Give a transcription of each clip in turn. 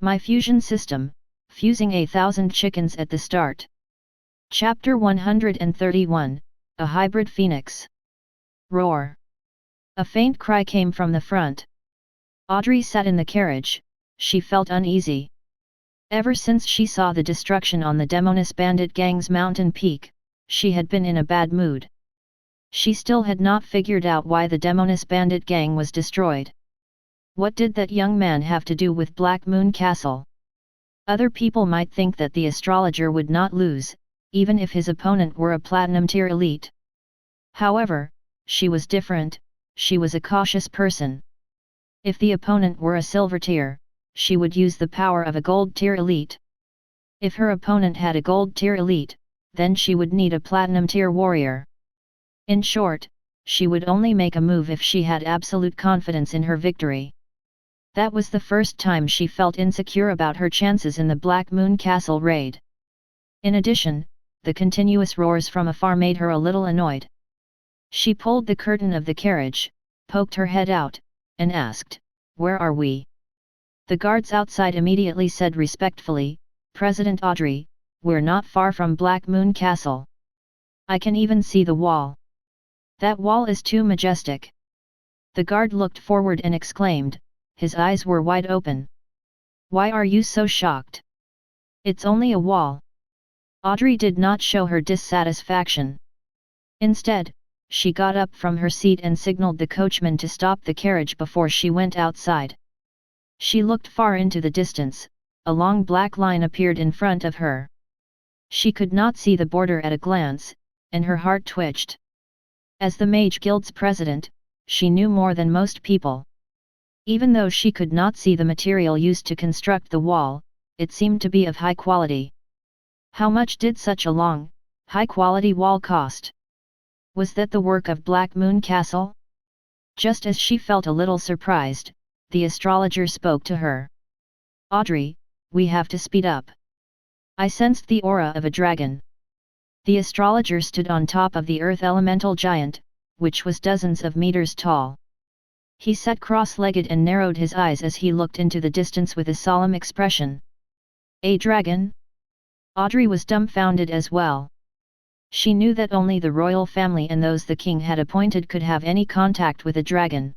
My fusion system, fusing 1,000 chickens at the start. Chapter 131, A Hybrid Phoenix. Roar. A faint cry came from the front. Audrey sat in the carriage, she felt uneasy. Ever since she saw the destruction on the Demoness bandit gang's mountain peak, she had been in a bad mood. She still had not figured out why the Demoness bandit gang was destroyed. What did that young man have to do with Black Moon Castle? Other people might think that the astrologer would not lose, even if his opponent were a platinum tier elite. However, she was different, she was a cautious person. If the opponent were a silver tier, she would use the power of a gold tier elite. If her opponent had a gold tier elite, then she would need a platinum tier warrior. In short, she would only make a move if she had absolute confidence in her victory. That was the first time she felt insecure about her chances in the Black Moon Castle raid. In addition, the continuous roars from afar made her a little annoyed. She pulled the curtain of the carriage, poked her head out, and asked, "Where are we?" The guards outside immediately said respectfully, "President Audrey, we're not far from Black Moon Castle. I can even see the wall. That wall is too majestic." The guard looked forward and exclaimed, his eyes were wide open. "Why are you so shocked? It's only a wall." Audrey did not show her dissatisfaction. Instead, she got up from her seat and signaled the coachman to stop the carriage before she went outside. She looked far into the distance, a long black line appeared in front of her. She could not see the border at a glance, and her heart twitched. As the Mage Guild's president, she knew more than most people. Even though she could not see the material used to construct the wall, it seemed to be of high quality. How much did such a long, high-quality wall cost? Was that the work of Black Moon Castle? Just as she felt a little surprised, the astrologer spoke to her. "Audrey, we have to speed up." I sensed the aura of a dragon. The astrologer stood on top of the earth elemental giant, which was dozens of meters tall. He sat cross-legged and narrowed his eyes as he looked into the distance with a solemn expression. "A dragon?" Audrey was dumbfounded as well. She knew that only the royal family and those the king had appointed could have any contact with a dragon.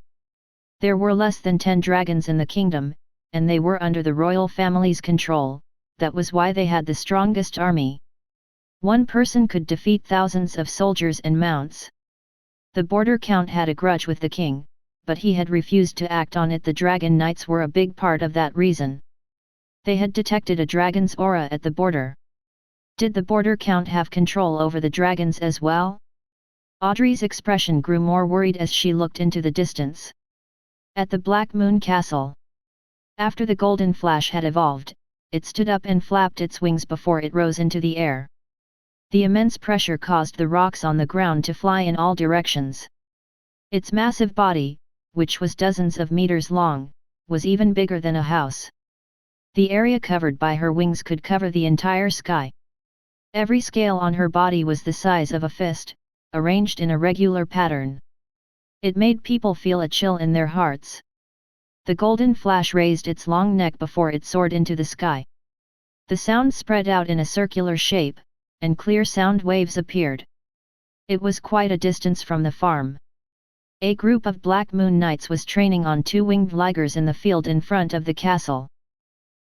There were less than 10 dragons in the kingdom, and they were under the royal family's control. That was why they had the strongest army. One person could defeat thousands of soldiers and mounts. The border count had a grudge with the king, but he had refused to act on it. The dragon knights were a big part of that reason. They had detected a dragon's aura at the border. Did the border count have control over the dragons as well? Audrey's expression grew more worried as she looked into the distance. At the Black Moon Castle. After the golden flash had evolved, it stood up and flapped its wings before it rose into the air. The immense pressure caused the rocks on the ground to fly in all directions. Its massive body, which was dozens of meters long, was even bigger than a house. The area covered by her wings could cover the entire sky. Every scale on her body was the size of a fist, arranged in a regular pattern. It made people feel a chill in their hearts. The golden flash raised its long neck before it soared into the sky. The sound spread out in a circular shape, and clear sound waves appeared. It was quite a distance from the farm. A group of Black Moon Knights was training on 2 winged ligers in the field in front of the castle.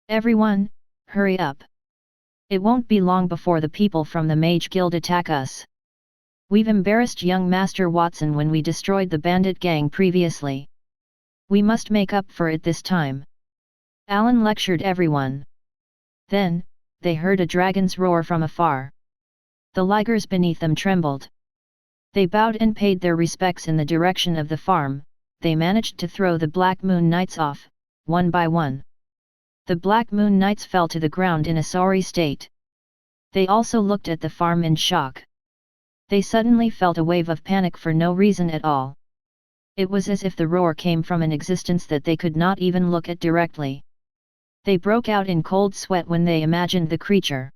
"Everyone, hurry up. It won't be long before the people from the Mage Guild attack us. We've embarrassed young Master Watson when we destroyed the bandit gang previously. We must make up for it this time." Alan lectured everyone. Then, they heard a dragon's roar from afar. The ligers beneath them trembled. They bowed and paid their respects in the direction of the farm. They managed to throw the Black Moon Knights off, one by one. The Black Moon Knights fell to the ground in a sorry state. They also looked at the farm in shock. They suddenly felt a wave of panic for no reason at all. It was as if the roar came from an existence that they could not even look at directly. They broke out in cold sweat when they imagined the creature.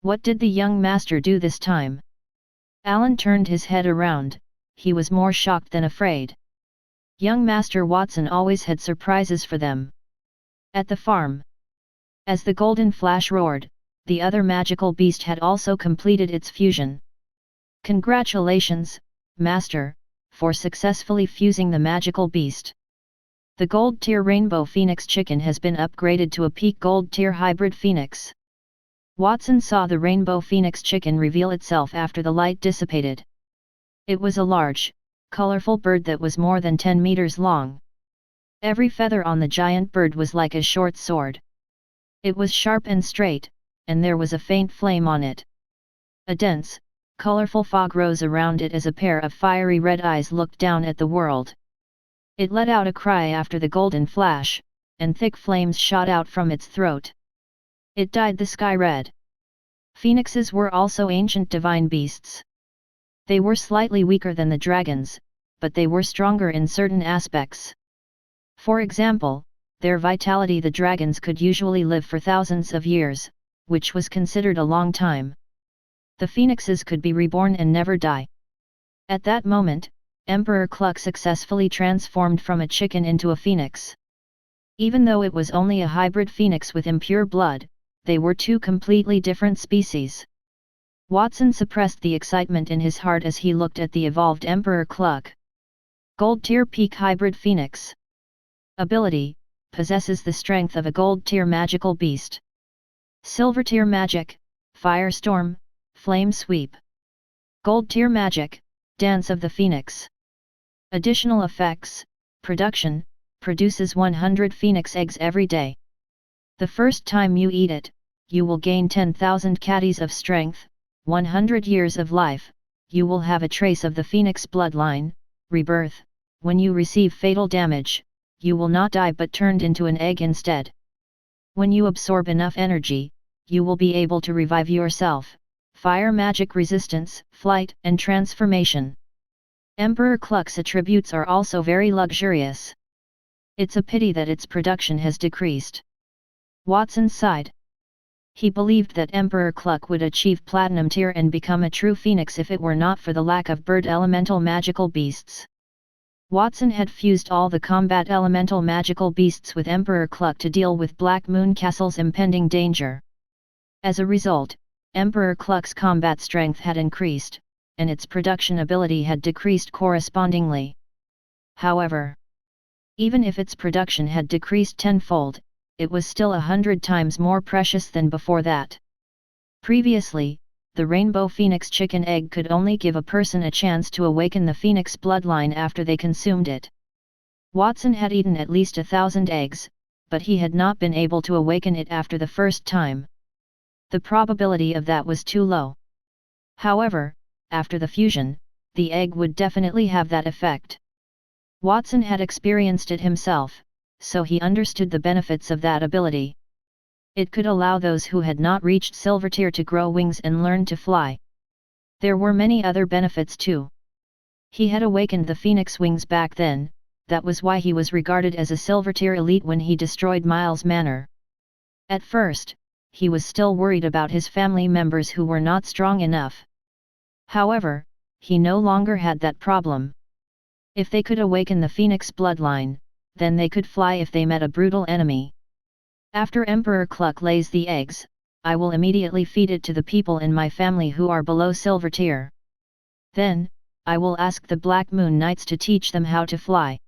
What did the young master do this time? Alan turned his head around. He was more shocked than afraid. Young Master Watson always had surprises for them. At the farm. As the golden flash roared, the other magical beast had also completed its fusion. Congratulations, Master, for successfully fusing the magical beast. The Gold Tier Rainbow Phoenix Chicken has been upgraded to a Peak Gold Tier Hybrid Phoenix. Watson saw the Rainbow Phoenix Chicken reveal itself after the light dissipated. It was a large, colorful bird that was more than 10 meters long. Every feather on the giant bird was like a short sword. It was sharp and straight, and there was a faint flame on it. A dense, colorful fog rose around it as a pair of fiery red eyes looked down at the world. It let out a cry after the golden flash, and thick flames shot out from its throat. It dyed the sky red. Phoenixes were also ancient divine beasts. They were slightly weaker than the dragons, but they were stronger in certain aspects. For example, their vitality. The dragons could usually live for thousands of years, which was considered a long time. The phoenixes could be reborn and never die. At that moment, Emperor Cluck successfully transformed from a chicken into a phoenix. Even though it was only a hybrid phoenix with impure blood, they were two completely different species. Watson suppressed the excitement in his heart as he looked at the evolved Emperor Cluck. Gold Tier Peak Hybrid Phoenix. Ability: possesses the strength of a Gold Tier magical beast. Silver Tier Magic: Firestorm, Flame Sweep. Gold Tier Magic: Dance of the Phoenix. Additional effects: production: produces 100 phoenix eggs every day. The first time you eat it, you will gain 10,000 catties of strength, 100 years of life, you will have a trace of the phoenix bloodline, rebirth. When you receive fatal damage, you will not die but turned into an egg instead. When you absorb enough energy, you will be able to revive yourself. Fire magic resistance, flight and transformation. Emperor Cluck's attributes are also very luxurious. It's a pity that its production has decreased. Watson sighed. He believed that Emperor Cluck would achieve Platinum Tier and become a true phoenix if it were not for the lack of bird elemental magical beasts. Watson had fused all the combat elemental magical beasts with Emperor Cluck to deal with Black Moon Castle's impending danger. As a result, Emperor Cluck's combat strength had increased, and its production ability had decreased correspondingly. However, even if its production had decreased tenfold, it was still 100 times more precious than before that. Previously, the Rainbow Phoenix chicken egg could only give a person a chance to awaken the phoenix bloodline after they consumed it. Watson had eaten at least 1,000 eggs, but he had not been able to awaken it after the first time. The probability of that was too low. However, after the fusion, the egg would definitely have that effect. Watson had experienced it himself, so he understood the benefits of that ability. It could allow those who had not reached Silver Tier to grow wings and learn to fly. There were many other benefits too. He had awakened the phoenix wings back then, that was why he was regarded as a Silver Tier elite when he destroyed Miles Manor. At first, he was still worried about his family members who were not strong enough. However, he no longer had that problem. If they could awaken the phoenix bloodline, then they could fly if they met a brutal enemy. After Emperor Cluck lays the eggs, I will immediately feed it to the people in my family who are below Silver Tier. Then, I will ask the Black Moon Knights to teach them how to fly.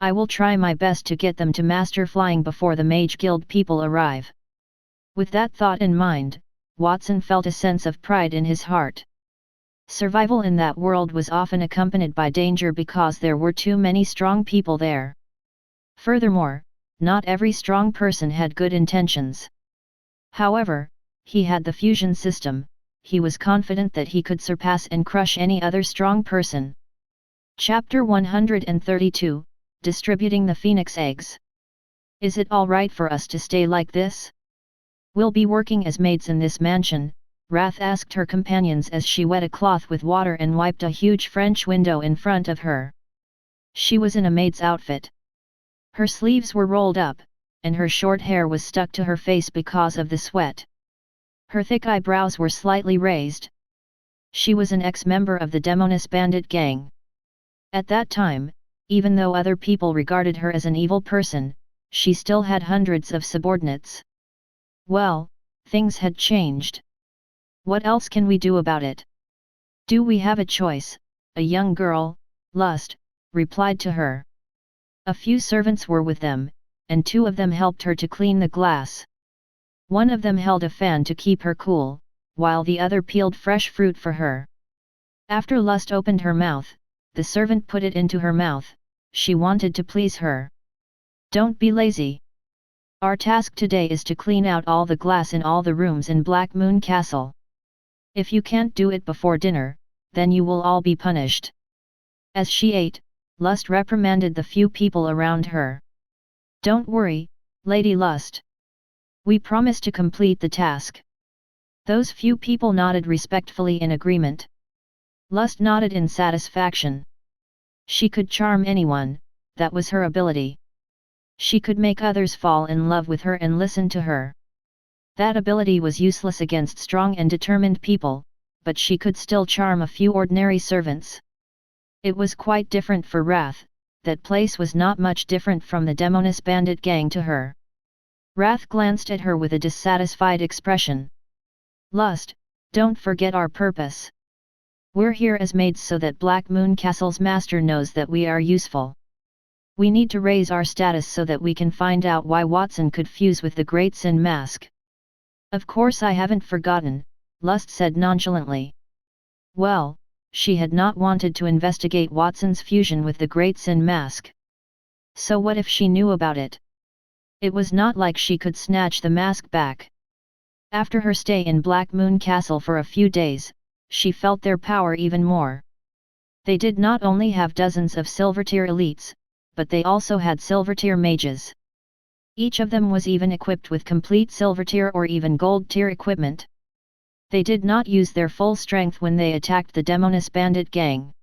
I will try my best to get them to master flying before the Mage Guild people arrive. With that thought in mind, Watson felt a sense of pride in his heart. Survival in that world was often accompanied by danger because there were too many strong people there. Furthermore, not every strong person had good intentions. However, he had the fusion system. He was confident that he could surpass and crush any other strong person. Chapter 132, Distributing the Phoenix Eggs. Is it all right for us to stay like this? We'll be working as maids in this mansion, Wrath asked her companions as she wet a cloth with water and wiped a huge French window in front of her. She was in a maid's outfit. Her sleeves were rolled up, and her short hair was stuck to her face because of the sweat. Her thick eyebrows were slightly raised. She was an ex-member of the Demoness bandit gang. At that time, even though other people regarded her as an evil person, she still had hundreds of subordinates. Well, things had changed. What else can we do about it? Do we have a choice? A young girl, Lust, replied to her. A few servants were with them, and two of them helped her to clean the glass. One of them held a fan to keep her cool, while the other peeled fresh fruit for her. After Lust opened her mouth, the servant put it into her mouth. She wanted to please her. Don't be lazy. Our task today is to clean out all the glass in all the rooms in Black Moon Castle. If you can't do it before dinner, then you will all be punished. As she ate, Lust reprimanded the few people around her. Don't worry, Lady Lust. We promise to complete the task. Those few people nodded respectfully in agreement. Lust nodded in satisfaction. She could charm anyone, that was her ability. She could make others fall in love with her and listen to her. That ability was useless against strong and determined people, but she could still charm a few ordinary servants. It was quite different for Wrath. That place was not much different from the Demoness bandit gang to her. Wrath glanced at her with a dissatisfied expression. Lust, don't forget our purpose. We're here as maids so that Black Moon Castle's master knows that we are useful. We need to raise our status so that we can find out why Watson could fuse with the Great Sin Mask. Of course I haven't forgotten, Lust said nonchalantly. Well, she had not wanted to investigate Watson's fusion with the Great Sin Mask. So what if she knew about it? It was not like she could snatch the mask back. After her stay in Black Moon Castle for a few days, she felt their power even more. They did not only have dozens of Silver-tier elites, but they also had Silver-tier mages. Each of them was even equipped with complete Silver-tier or even Gold-tier equipment. They did not use their full strength when they attacked the Demoness bandit gang.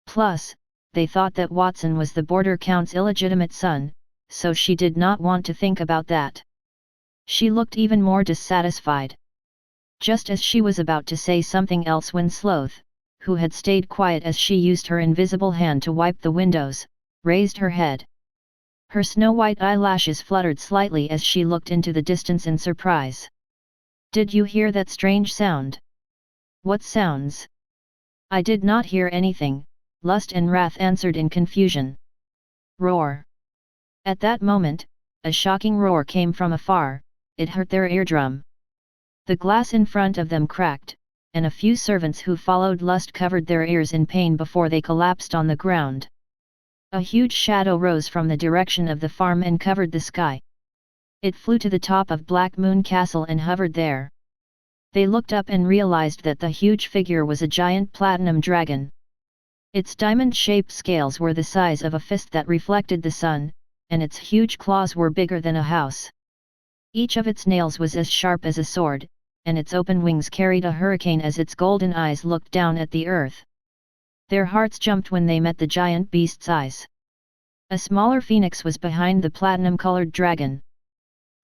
Plus, they thought that Watson was the Border Count's illegitimate son, so she did not want to think about that. She looked even more dissatisfied. Just as she was about to say something else when Sloth, who had stayed quiet as she used her invisible hand to wipe the windows, raised her head. Her snow-white eyelashes fluttered slightly as she looked into the distance in surprise. Did you hear that strange sound? What sounds? I did not hear anything, Lust and Wrath answered in confusion. Roar. At that moment, a shocking roar came from afar. It hurt their eardrum. The glass in front of them cracked, and a few servants who followed Lust covered their ears in pain before they collapsed on the ground. A huge shadow rose from the direction of the farm and covered the sky. It flew to the top of Black Moon Castle and hovered there. They looked up and realized that the huge figure was a giant platinum dragon. Its diamond-shaped scales were the size of a fist that reflected the sun, and its huge claws were bigger than a house. Each of its nails was as sharp as a sword, and its open wings carried a hurricane as its golden eyes looked down at the earth. Their hearts jumped when they met the giant beast's eyes. A smaller phoenix was behind the platinum-colored dragon.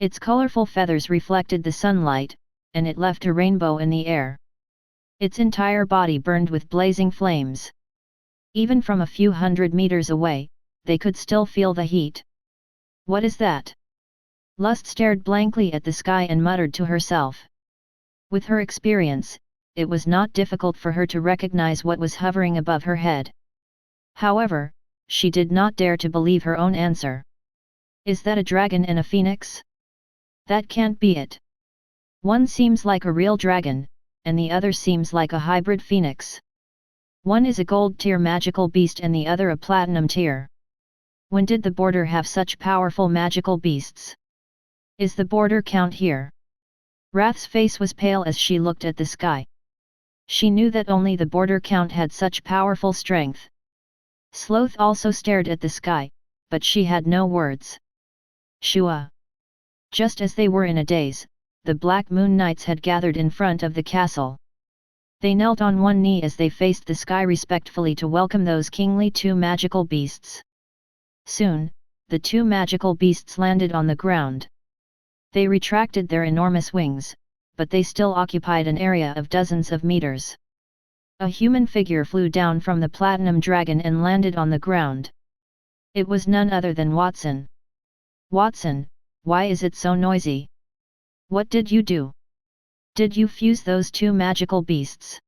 Its colorful feathers reflected the sunlight, and it left a rainbow in the air. Its entire body burned with blazing flames. Even from a few hundred meters away, they could still feel the heat. What is that? Lust stared blankly at the sky and muttered to herself. With her experience, it was not difficult for her to recognize what was hovering above her head. However, she did not dare to believe her own answer. Is that a dragon and a phoenix? That can't be it. One seems like a real dragon, and the other seems like a hybrid phoenix. One is a gold-tier magical beast and the other a platinum tier. When did the border have such powerful magical beasts? Is the border count here? Wrath's face was pale as she looked at the sky. She knew that only the border count had such powerful strength. Sloth also stared at the sky, but she had no words. Shua. Just as they were in a daze, the Black Moon Knights had gathered in front of the castle. They knelt on one knee as they faced the sky respectfully to welcome those kingly two magical beasts. Soon, the two magical beasts landed on the ground. They retracted their enormous wings, but they still occupied an area of dozens of meters. A human figure flew down from the platinum dragon and landed on the ground. It was none other than Watson. Watson, why is it so noisy? What did you do? Did you fuse those two magical beasts?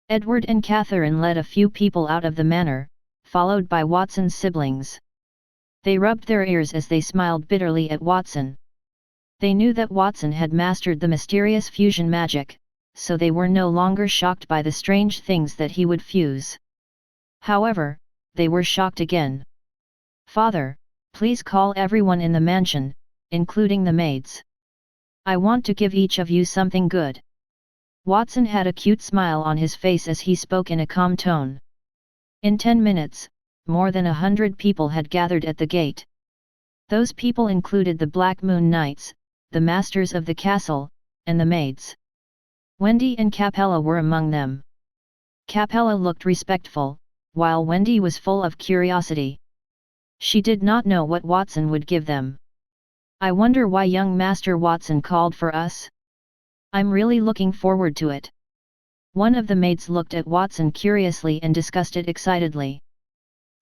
Edward and Catherine led a few people out of the manor, followed by Watson's siblings. They rubbed their ears as they smiled bitterly at Watson. They knew that Watson had mastered the mysterious fusion magic, so they were no longer shocked by the strange things that he would fuse. However, they were shocked again. "Father, please call everyone in the mansion, including the maids. I want to give each of you something good." Watson had a cute smile on his face as he spoke in a calm tone. In 10 minutes, more than 100 people had gathered at the gate. Those people included the Black Moon Knights, the masters of the castle, and the maids. Wendy and Capella were among them. Capella looked respectful, while Wendy was full of curiosity. She did not know what Watson would give them. "I wonder why young Master Watson called for us? I'm really looking forward to it." One of the maids looked at Watson curiously and discussed it excitedly.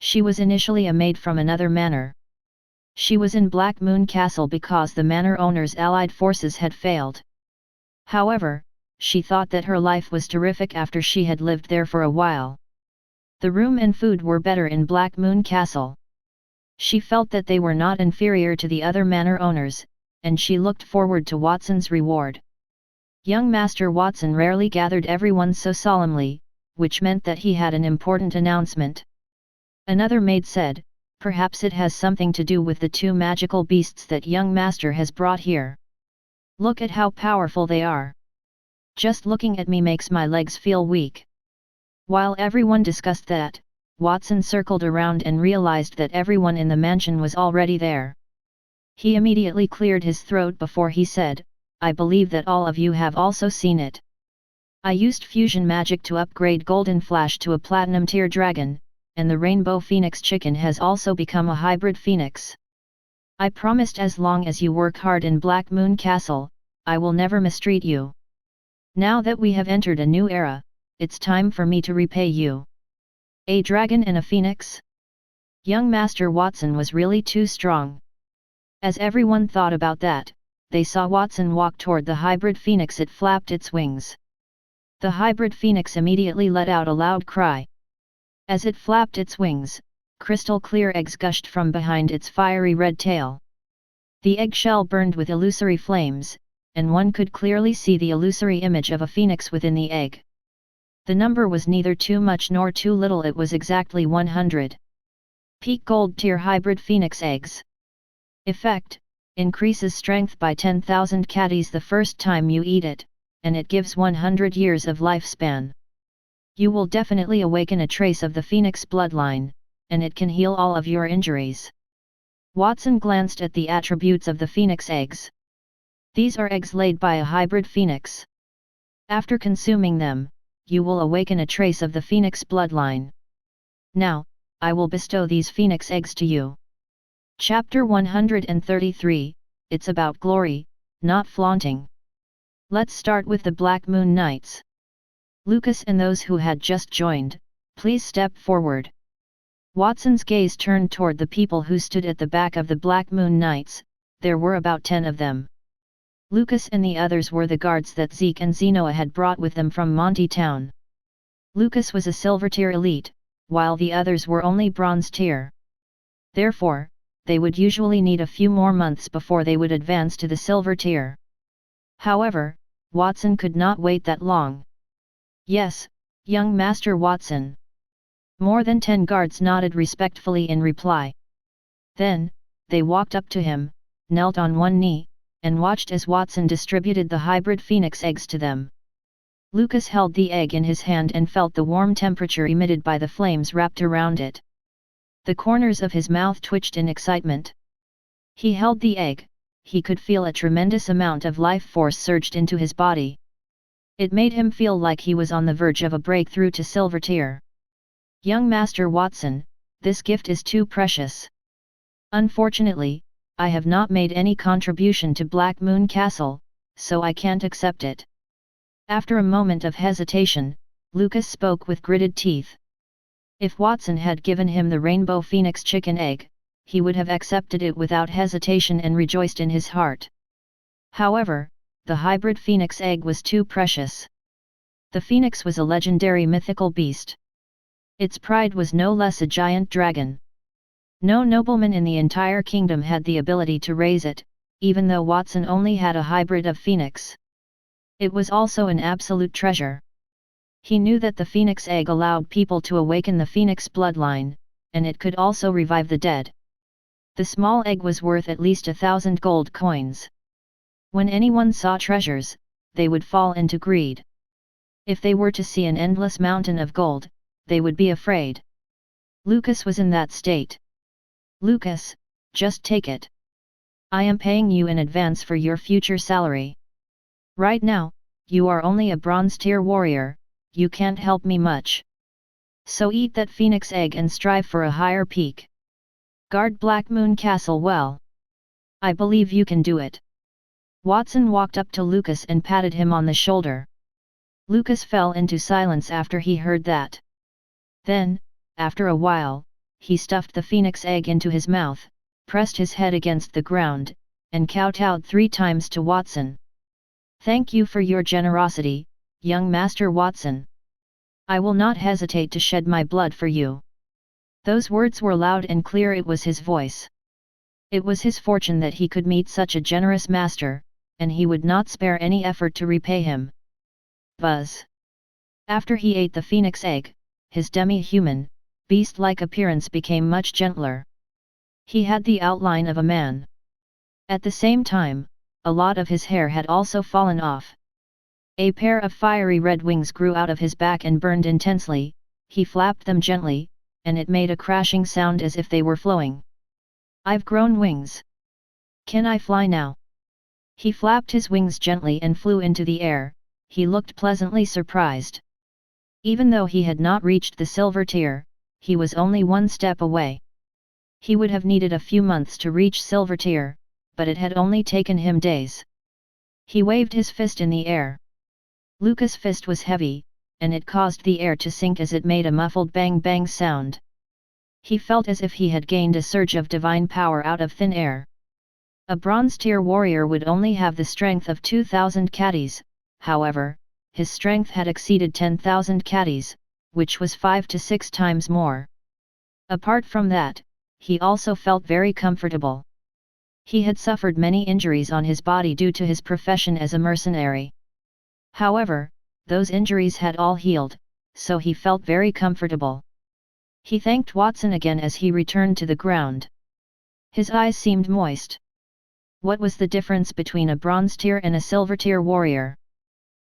She was initially a maid from another manor. She was in Black Moon Castle because the manor owner's allied forces had failed. However, she thought that her life was terrific after she had lived there for a while. The room and food were better in Black Moon Castle. She felt that they were not inferior to the other manor owners, and she looked forward to Watson's reward. Young Master Watson rarely gathered everyone so solemnly, which meant that he had an important announcement. Another maid said, "Perhaps it has something to do with the two magical beasts that young Master has brought here. Look at how powerful they are. Just looking at me makes my legs feel weak." While everyone discussed that, Watson circled around and realized that everyone in the mansion was already there. He immediately cleared his throat before he said, "I believe that all of you have also seen it. I used fusion magic to upgrade Golden Flash to a Platinum Tier Dragon, and the Rainbow Phoenix Chicken has also become a hybrid phoenix. I promised as long as you work hard in Black Moon Castle, I will never mistreat you. Now that we have entered a new era, it's time for me to repay you. A dragon and a phoenix?" Young Master Watson was really too strong. As everyone thought about that, they saw Watson walk toward the hybrid phoenix. It flapped its wings. The hybrid phoenix immediately let out a loud cry. As it flapped its wings, crystal clear eggs gushed from behind its fiery red tail. The eggshell burned with illusory flames, and one could clearly see the illusory image of a phoenix within the egg. The number was neither too much nor too little, it was exactly 100. Peak Gold Tier Hybrid Phoenix Eggs. Effect: increases strength by 10,000 catties the first time you eat it, and it gives 100 years of lifespan. You will definitely awaken a trace of the Phoenix bloodline, and it can heal all of your injuries. Watson glanced at the attributes of the Phoenix eggs. These are eggs laid by a hybrid phoenix. After consuming them, you will awaken a trace of the Phoenix bloodline. Now, I will bestow these Phoenix eggs to you. Chapter 133, It's about glory, not flaunting. Let's start with the Black Moon Knights. Lucas and those who had just joined, please step forward. Watson's gaze turned toward the people who stood at the back of the Black Moon Knights. There were about 10 of them. Lucas and the others were the guards that Zeke and Zenoa had brought with them from Monty Town. Lucas was a silver tier elite, while the others were only bronze tier. Therefore, they would usually need a few more months before they would advance to the silver tier. However, Watson could not wait that long. "Yes, young Master Watson." More than 10 guards nodded respectfully in reply. Then, they walked up to him, knelt on one knee, and watched as Watson distributed the hybrid phoenix eggs to them. Lucas held the egg in his hand and felt the warm temperature emitted by the flames wrapped around it. The corners of his mouth twitched in excitement. He held the egg. He could feel a tremendous amount of life force surged into his body. It made him feel like he was on the verge of a breakthrough to silver tier. "Young Master Watson, this gift is too precious. Unfortunately, I have not made any contribution to Black Moon Castle, so I can't accept it." After a moment of hesitation, Lucas spoke with gritted teeth. If Watson had given him the Rainbow Phoenix chicken egg, he would have accepted it without hesitation and rejoiced in his heart. However, the hybrid phoenix egg was too precious. The phoenix was a legendary mythical beast. Its pride was no less a giant dragon. No nobleman in the entire kingdom had the ability to raise it, even though Watson only had a hybrid of phoenix. It was also an absolute treasure. He knew that the phoenix egg allowed people to awaken the phoenix bloodline, and it could also revive the dead. The small egg was worth at least 1,000 gold coins. When anyone saw treasures, they would fall into greed. If they were to see an endless mountain of gold, they would be afraid. Lucas was in that state. Lucas, just take it. I am paying you in advance for your future salary. Right now, you are only a bronze tier warrior, you can't help me much. So eat that phoenix egg and strive for a higher peak. Guard Black Moon Castle well. I believe you can do it. Watson walked up to Lucas and patted him on the shoulder. Lucas fell into silence after he heard that. Then, after a while, he stuffed the phoenix egg into his mouth, pressed his head against the ground, and kowtowed 3 times to Watson. Thank you for your generosity, young Master Watson. I will not hesitate to shed my blood for you. Those words were loud and clear. It was his voice. It was his fortune that he could meet such a generous master, and he would not spare any effort to repay him. Buzz. After he ate the phoenix egg, his demi-human, beast-like appearance became much gentler. He had the outline of a man. At the same time, a lot of his hair had also fallen off. A pair of fiery red wings grew out of his back and burned intensely. He flapped them gently, and it made a crashing sound as if they were flowing. I've grown wings. Can I fly now? He flapped his wings gently and flew into the air. He looked pleasantly surprised. Even though he had not reached the silver tier, he was only 1 step away. He would have needed a few months to reach silver tier, but it had only taken him days. He waved his fist in the air. Lucas' fist was heavy, and it caused the air to sink as it made a muffled bang-bang sound. He felt as if he had gained a surge of divine power out of thin air. A bronze tier warrior would only have the strength of 2,000 K.T.s, however, his strength had exceeded 10,000 K.T.s, which was 5 to 6 times more. Apart from that, he also felt very comfortable. He had suffered many injuries on his body due to his profession as a mercenary. However, those injuries had all healed, so he felt very comfortable. He thanked Watson again as he returned to the ground. His eyes seemed moist. What was the difference between a bronze tier and a silver tier warrior?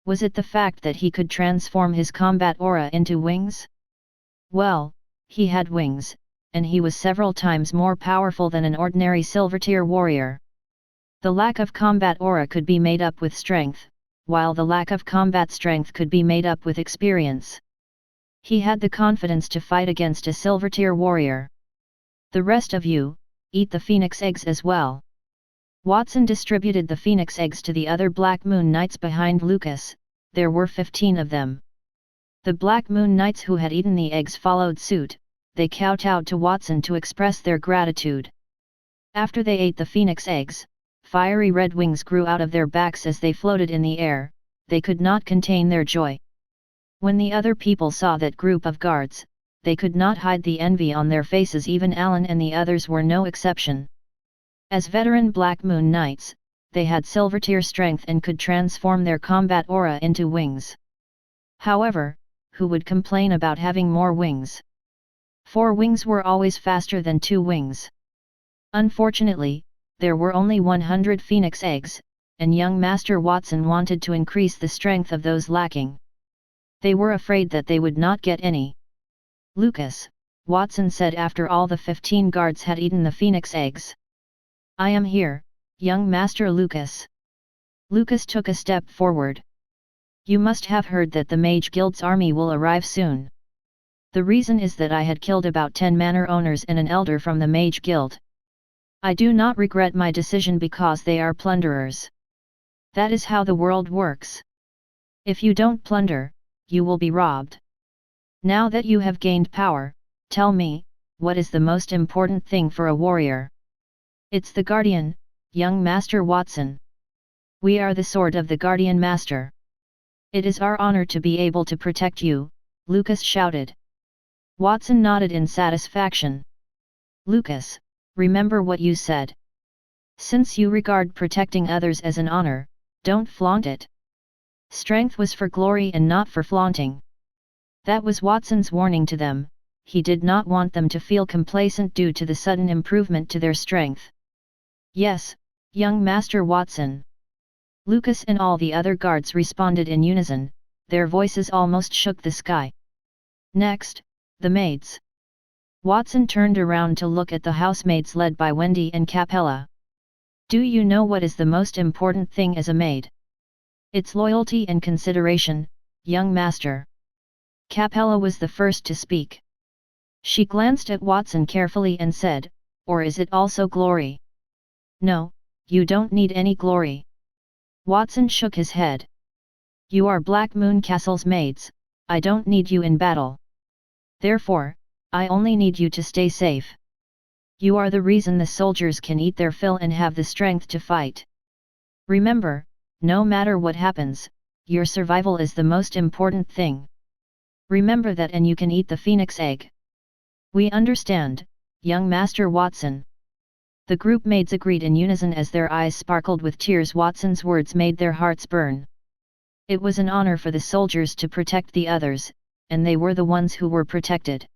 Was it the fact that he could transform his combat aura into wings? Well, he had wings, and he was several times more powerful than an ordinary silver tier warrior. The lack of combat aura could be made up with strength, while the lack of combat strength could be made up with experience. He had the confidence to fight against a silver tier warrior. The rest of you, eat the phoenix eggs as well. Watson distributed the phoenix eggs to the other Black Moon Knights behind Lucas. There were 15 of them. The Black Moon Knights who had eaten the eggs followed suit. They kowtowed to Watson to express their gratitude. After they ate the phoenix eggs, fiery red wings grew out of their backs as they floated in the air. They could not contain their joy. When the other people saw that group of guards, they could not hide the envy on their faces. Even Alan and the others were no exception. As veteran Black Moon Knights, they had silver tier strength and could transform their combat aura into wings. However, who would complain about having more wings? 4 wings were always faster than 2 wings. Unfortunately, there were only 100 phoenix eggs, and young Master Watson wanted to increase the strength of those lacking. They were afraid that they would not get any. Lucas, Watson said after all the 15 guards had eaten the phoenix eggs. I am here, young Master Lucas. Lucas took a step forward. You must have heard that the Mage Guild's army will arrive soon. The reason is that I had killed about 10 manor owners and an elder from the Mage Guild. I do not regret my decision because they are plunderers. That is how the world works. If you don't plunder, you will be robbed. Now that you have gained power, tell me, what is the most important thing for a warrior? It's the guardian, young Master Watson. We are the sword of the Guardian Master. It is our honor to be able to protect you, Lucas shouted. Watson nodded in satisfaction. Lucas, remember what you said. Since you regard protecting others as an honor, don't flaunt it. Strength was for glory and not for flaunting. That was Watson's warning to them. He did not want them to feel complacent due to the sudden improvement to their strength. Yes, young Master Watson. Lucas and all the other guards responded in unison, their voices almost shook the sky. Next, the maids. Watson turned around to look at the housemaids led by Wendy and Capella. Do you know what is the most important thing as a maid? It's loyalty and consideration, young master. Capella was the first to speak. She glanced at Watson carefully and said, or is it also glory? No, you don't need any glory. Watson shook his head. You are Black Moon Castle's maids, I don't need you in battle. Therefore, I only need you to stay safe. You are the reason the soldiers can eat their fill and have the strength to fight. Remember, no matter what happens, your survival is the most important thing. Remember that and you can eat the phoenix egg. We understand, young Master Watson. The group maids agreed in unison as their eyes sparkled with tears. Watson's words made their hearts burn. It was an honor for the soldiers to protect the others, and they were the ones who were protected.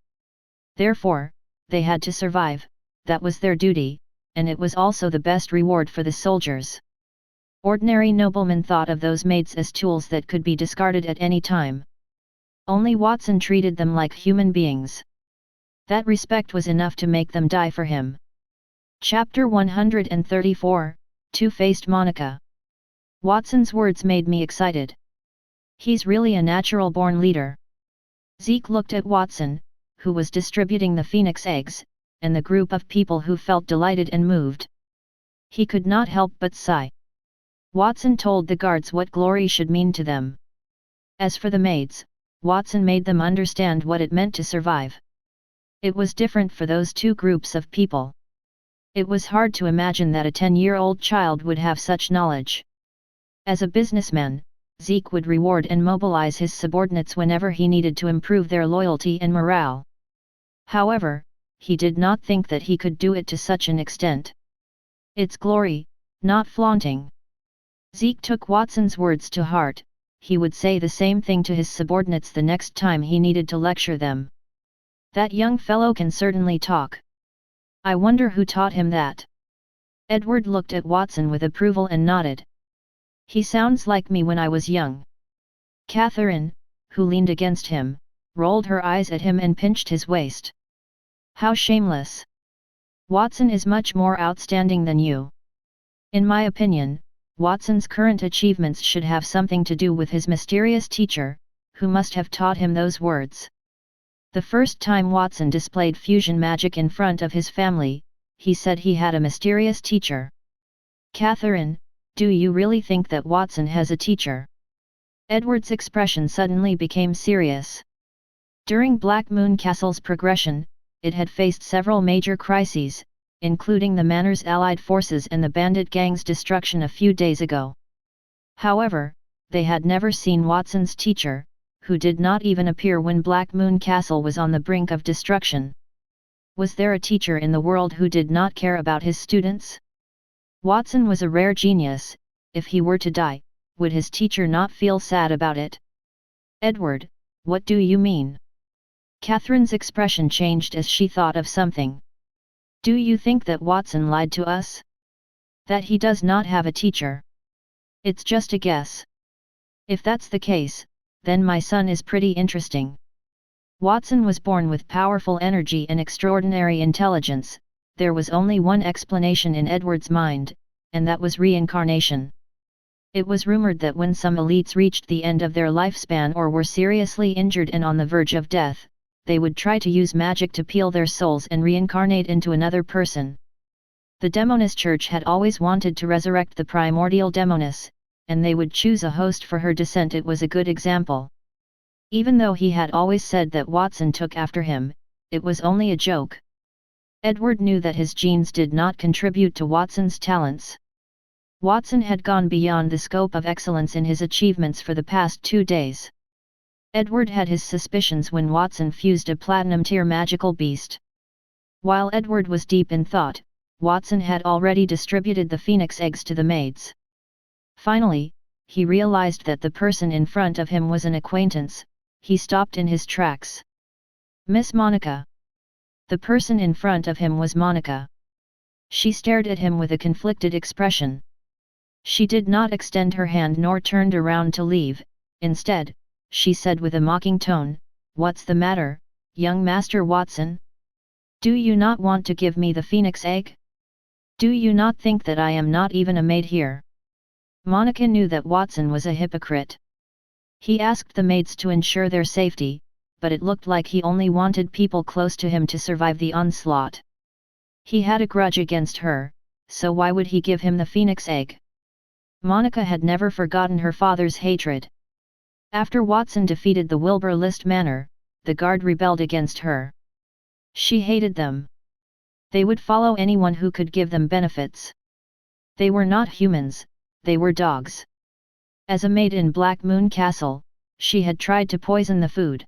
Therefore, they had to survive, that was their duty, and it was also the best reward for the soldiers. Ordinary noblemen thought of those maids as tools that could be discarded at any time. Only Watson treated them like human beings. That respect was enough to make them die for him. Chapter 134, Two-Faced Monica. Watson's words made me excited. He's really a natural-born leader. Zeke looked at Watson, who was distributing the phoenix eggs, and the group of people who felt delighted and moved. He could not help but sigh. Watson told the guards what glory should mean to them. As for the maids, Watson made them understand what it meant to survive. It was different for those two groups of people. It was hard to imagine that a 10-year-old child would have such knowledge. As a businessman, Zeke would reward and mobilize his subordinates whenever he needed to improve their loyalty and morale. However, he did not think that he could do it to such an extent. It's glory, not flaunting. Zeke took Watson's words to heart. He would say the same thing to his subordinates the next time he needed to lecture them. That young fellow can certainly talk. I wonder who taught him that. Edward looked at Watson with approval and nodded. He sounds like me when I was young. Catherine, who leaned against him, rolled her eyes at him and pinched his waist. How shameless! Watson is much more outstanding than you. In my opinion, Watson's current achievements should have something to do with his mysterious teacher, who must have taught him those words. The first time Watson displayed fusion magic in front of his family, he said he had a mysterious teacher. Catherine, do you really think that Watson has a teacher? Edward's expression suddenly became serious. During Black Moon Castle's progression, it had faced several major crises, including the Manor's allied forces and the bandit gang's destruction a few days ago. However, they had never seen Watson's teacher, who did not even appear when Black Moon Castle was on the brink of destruction. Was there a teacher in the world who did not care about his students? Watson was a rare genius. If he were to die, would his teacher not feel sad about it? Edward, what do you mean? Catherine's expression changed as she thought of something. Do you think that Watson lied to us? That he does not have a teacher? It's just a guess. If that's the case, then my son is pretty interesting. Watson was born with powerful energy and extraordinary intelligence. There was only one explanation in Edward's mind, and that was reincarnation. It was rumored that when some elites reached the end of their lifespan or were seriously injured and on the verge of death, they would try to use magic to peel their souls and reincarnate into another person. The Demoness Church had always wanted to resurrect the primordial Demoness, and they would choose a host for her descent. It was a good example. Even though he had always said that Watson took after him, it was only a joke. Edward knew that his genes did not contribute to Watson's talents. Watson had gone beyond the scope of excellence in his achievements for the past 2 days. Edward had his suspicions when Watson fused a platinum-tier magical beast. While Edward was deep in thought, Watson had already distributed the phoenix eggs to the maids. Finally, he realized that the person in front of him was an acquaintance. He stopped in his tracks. "Miss Monica." The person in front of him was Monica. She stared at him with a conflicted expression. She did not extend her hand nor turned around to leave. Instead, she said with a mocking tone, "What's the matter, young Master Watson? Do you not want to give me the phoenix egg? Do you not think that I am not even a maid here?" Monica knew that Watson was a hypocrite. He asked the maids to ensure their safety, but it looked like he only wanted people close to him to survive the onslaught. He had a grudge against her, so why would he give him the phoenix egg? Monica had never forgotten her father's hatred. After Watson defeated the Wilbur List Manor, the guard rebelled against her. She hated them. They would follow anyone who could give them benefits. They were not humans, they were dogs. As a maid in Black Moon Castle, she had tried to poison the food.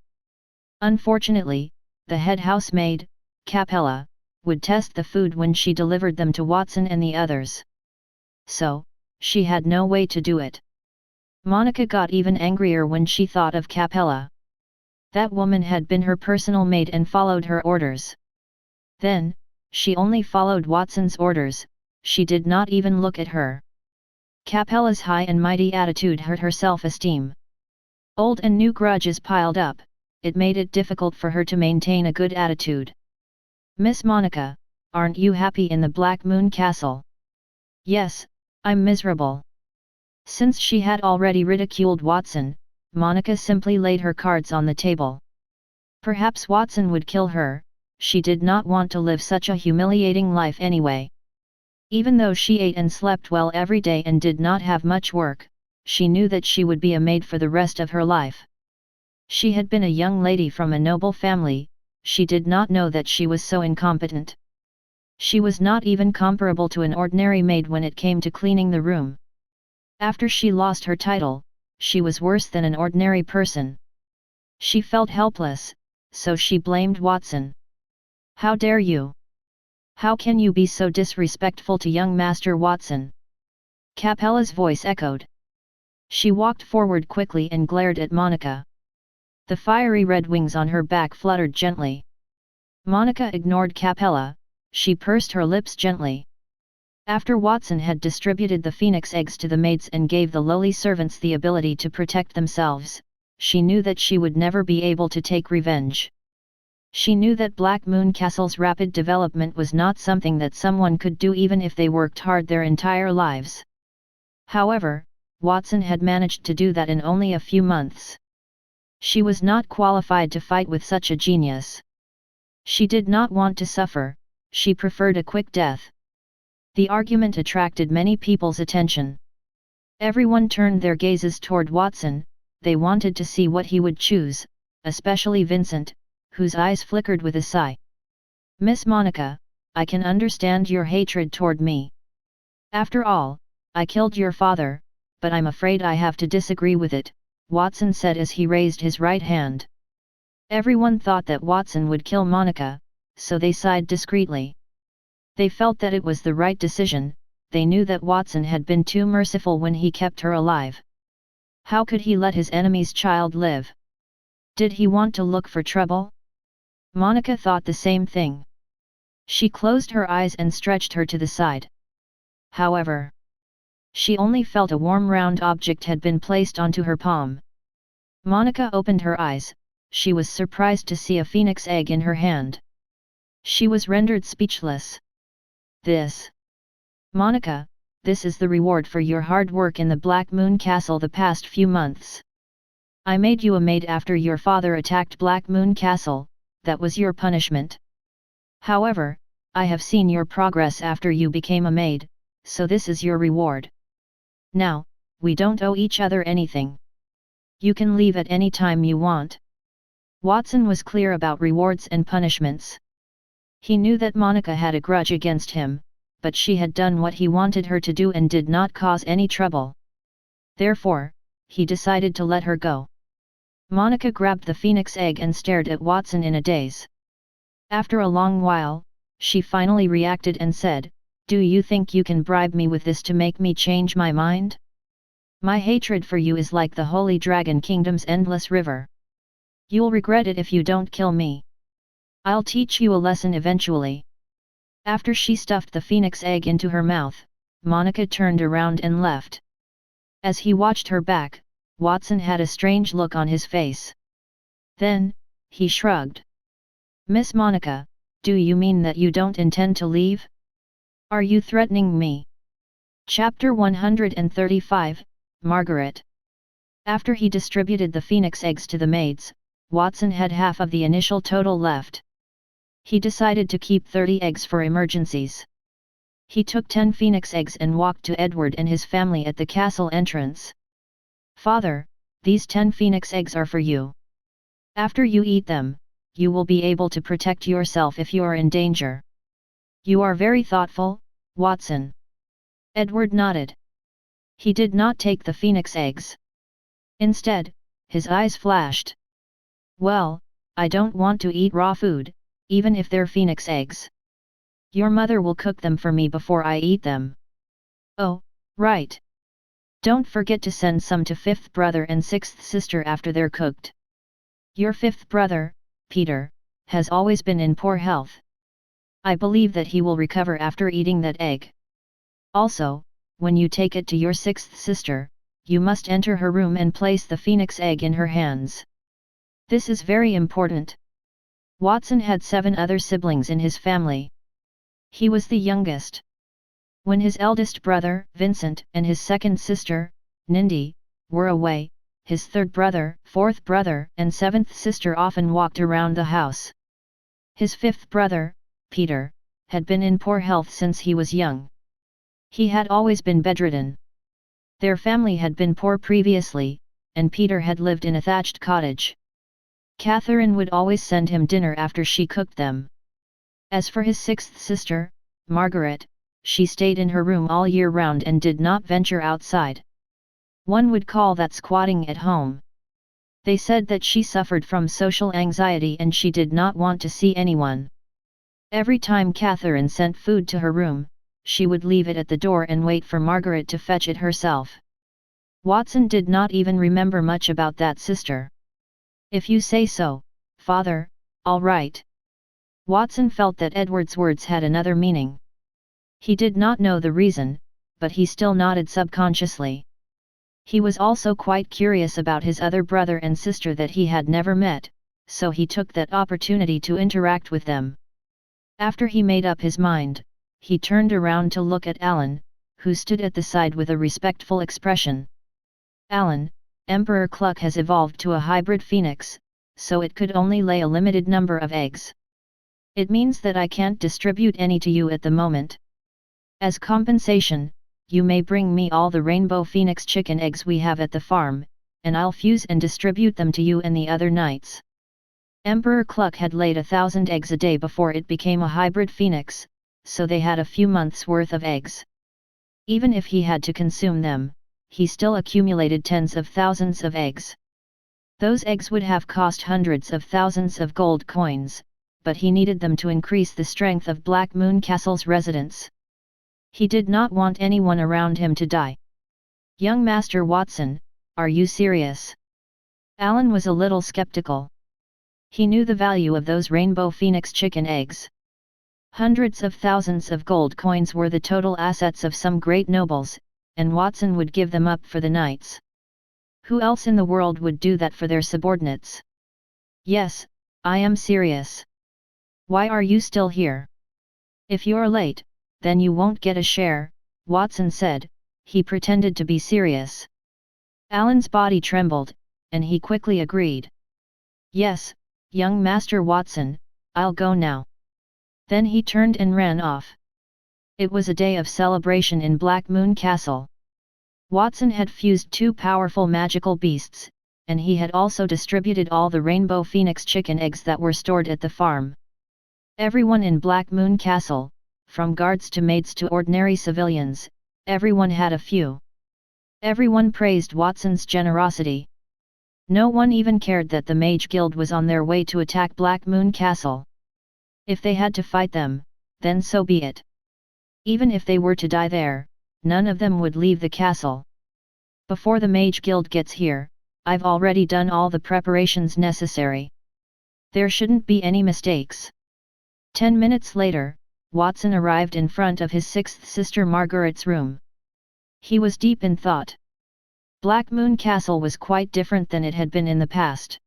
Unfortunately, the head housemaid, Capella, would test the food when she delivered them to Watson and the others. So, she had no way to do it. Monica got even angrier when she thought of Capella. That woman had been her personal maid and followed her orders. Then, she only followed Watson's orders, she did not even look at her. Capella's high and mighty attitude hurt her self-esteem. Old and new grudges piled up, it made it difficult for her to maintain a good attitude. "Miss Monica, aren't you happy in the Black Moon Castle?" "Yes, I'm miserable." Since she had already ridiculed Watson, Monica simply laid her cards on the table. Perhaps Watson would kill her, she did not want to live such a humiliating life anyway. Even though she ate and slept well every day and did not have much work, she knew that she would be a maid for the rest of her life. She had been a young lady from a noble family, she did not know that she was so incompetent. She was not even comparable to an ordinary maid when it came to cleaning the room. After she lost her title, she was worse than an ordinary person. She felt helpless, so she blamed Watson. "How dare you? How can you be so disrespectful to young Master Watson?" Capella's voice echoed. She walked forward quickly and glared at Monica. The fiery red wings on her back fluttered gently. Monica ignored Capella, she pursed her lips gently. After Watson had distributed the phoenix eggs to the maids and gave the lowly servants the ability to protect themselves, she knew that she would never be able to take revenge. She knew that Black Moon Castle's rapid development was not something that someone could do even if they worked hard their entire lives. However, Watson had managed to do that in only a few months. She was not qualified to fight with such a genius. She did not want to suffer, she preferred a quick death. The argument attracted many people's attention. Everyone turned their gazes toward Watson, they wanted to see what he would choose, especially Vincent, whose eyes flickered with a sigh. "Miss Monica, I can understand your hatred toward me. After all, I killed your father, but I'm afraid I have to disagree with it," Watson said as he raised his right hand. Everyone thought that Watson would kill Monica, so they sighed discreetly. They felt that it was the right decision, they knew that Watson had been too merciful when he kept her alive. How could he let his enemy's child live? Did he want to look for trouble? Monica thought the same thing. She closed her eyes and stretched her to the side. However, she only felt a warm round object had been placed onto her palm. Monica opened her eyes, she was surprised to see a phoenix egg in her hand. She was rendered speechless. "This, Monica, this is the reward for your hard work in the Black Moon Castle the past few months. I made you a maid after your father attacked Black Moon Castle, that was your punishment. However, I have seen your progress after you became a maid, so this is your reward. Now, we don't owe each other anything. You can leave at any time you want." Watson was clear about rewards and punishments. He knew that Monica had a grudge against him, but she had done what he wanted her to do and did not cause any trouble. Therefore, he decided to let her go. Monica grabbed the phoenix egg and stared at Watson in a daze. After a long while, she finally reacted and said, "Do you think you can bribe me with this to make me change my mind? My hatred for you is like the Holy Dragon Kingdom's endless river. You'll regret it if you don't kill me. I'll teach you a lesson eventually." After she stuffed the phoenix egg into her mouth, Monica turned around and left. As he watched her back, Watson had a strange look on his face. Then, he shrugged. "Miss Monica, do you mean that you don't intend to leave? Are you threatening me?" Chapter 135, Margaret. After he distributed the phoenix eggs to the maids, Watson had half of the initial total left. He decided to keep 30 eggs for emergencies. He took 10 phoenix eggs and walked to Edward and his family at the castle entrance. "Father, these 10 phoenix eggs are for you. After you eat them, you will be able to protect yourself if you are in danger." "You are very thoughtful, Watson." Edward nodded. He did not take the phoenix eggs. Instead, his eyes flashed. "Well, I don't want to eat raw food, even if they're phoenix eggs. Your mother will cook them for me before I eat them." "Oh, right. Don't forget to send some to 5th brother and 6th sister after they're cooked. Your 5th brother, Peter, has always been in poor health. I believe that he will recover after eating that egg. Also, when you take it to your 6th sister, you must enter her room and place the phoenix egg in her hands. This is very important." Watson had 7 other siblings in his family. He was the youngest. When his eldest brother, Vincent, and his second sister, Nindy, were away, his 3rd brother, 4th brother, and 7th sister often walked around the house. His 5th brother, Peter, had been in poor health since he was young. He had always been bedridden. Their family had been poor previously, and Peter had lived in a thatched cottage. Catherine would always send him dinner after she cooked them. As for his 6th sister, Margaret, she stayed in her room all year round and did not venture outside. One would call that squatting at home. They said that she suffered from social anxiety and she did not want to see anyone. Every time Catherine sent food to her room, she would leave it at the door and wait for Margaret to fetch it herself. Watson did not even remember much about that sister. "If you say so, Father, all right." Watson felt that Edward's words had another meaning. He did not know the reason, but he still nodded subconsciously. He was also quite curious about his other brother and sister that he had never met, so he took that opportunity to interact with them. After he made up his mind, he turned around to look at Alan, who stood at the side with a respectful expression. "Alan, Emperor Cluck has evolved to a hybrid phoenix, so it could only lay a limited number of eggs. It means that I can't distribute any to you at the moment. As compensation, you may bring me all the rainbow phoenix chicken eggs we have at the farm, and I'll fuse and distribute them to you and the other knights." Emperor Cluck had laid 1,000 eggs a day before it became a hybrid phoenix, so they had a few months' worth of eggs. Even if he had to consume them, he still accumulated tens of thousands of eggs. Those eggs would have cost hundreds of thousands of gold coins, but he needed them to increase the strength of Black Moon Castle's residents. He did not want anyone around him to die. "Young Master Watson, are you serious?" Alan was a little skeptical. He knew the value of those rainbow phoenix chicken eggs. Hundreds of thousands of gold coins were the total assets of some great nobles, and Watson would give them up for the knights. Who else in the world would do that for their subordinates? "Yes, I am serious." "Why are you still here? If you're late, then you won't get a share," Watson said. He pretended to be serious. Alan's body trembled, and he quickly agreed. "Yes, young Master Watson, I'll go now." Then he turned and ran off. It was a day of celebration in Black Moon Castle. Watson had fused 2 powerful magical beasts, and he had also distributed all the rainbow phoenix chicken eggs that were stored at the farm. Everyone in Black Moon Castle, from guards to maids to ordinary civilians, everyone had a few. Everyone praised Watson's generosity. No one even cared that the Mage Guild was on their way to attack Black Moon Castle. If they had to fight them, then so be it. Even if they were to die there, none of them would leave the castle. Before the Mage Guild gets here, I've already done all the preparations necessary. There shouldn't be any mistakes. 10 minutes later, Watson arrived in front of his sixth sister Margaret's room. He was deep in thought. Black Moon Castle was quite different than it had been in the past.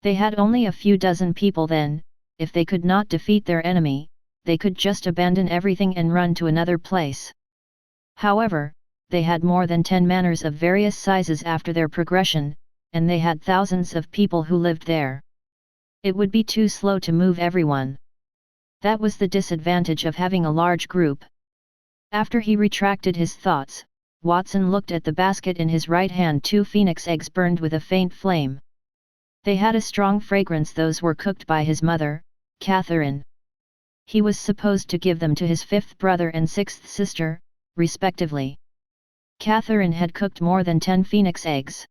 They had only a few dozen people then. If they could not defeat their enemy, they could just abandon everything and run to another place. However, they had more than 10 manors of various sizes after their progression, and they had thousands of people who lived there. It would be too slow to move everyone. That was the disadvantage of having a large group. After he retracted his thoughts, Watson looked at the basket in his right hand. 2 phoenix eggs burned with a faint flame. They had a strong fragrance. Those were cooked by his mother, Catherine. He was supposed to give them to his 5th brother and 6th sister, respectively. Catherine had cooked more than 10 phoenix eggs.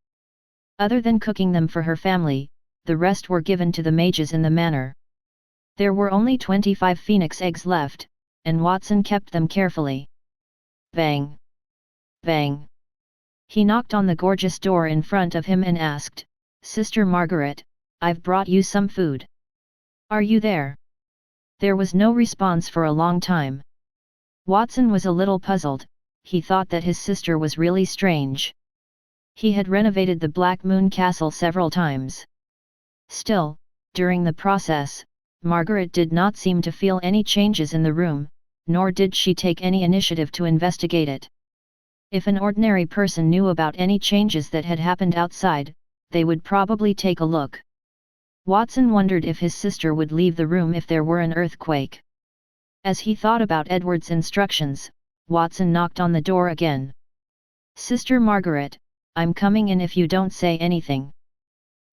Other than cooking them for her family, the rest were given to the mages in the manor. There were only 25 phoenix eggs left, and Watson kept them carefully. Bang! Bang! He knocked on the gorgeous door in front of him and asked, "Sister Margaret, I've brought you some food. Are you there?" There was no response for a long time. Watson was a little puzzled. He thought that his sister was really strange. He had renovated the Black Moon Castle several times. Still, during the process, Margaret did not seem to feel any changes in the room, nor did she take any initiative to investigate it. If an ordinary person knew about any changes that had happened outside, they would probably take a look. Watson wondered if his sister would leave the room if there were an earthquake. As he thought about Edward's instructions, Watson knocked on the door again. "Sister Margaret, I'm coming in if you don't say anything."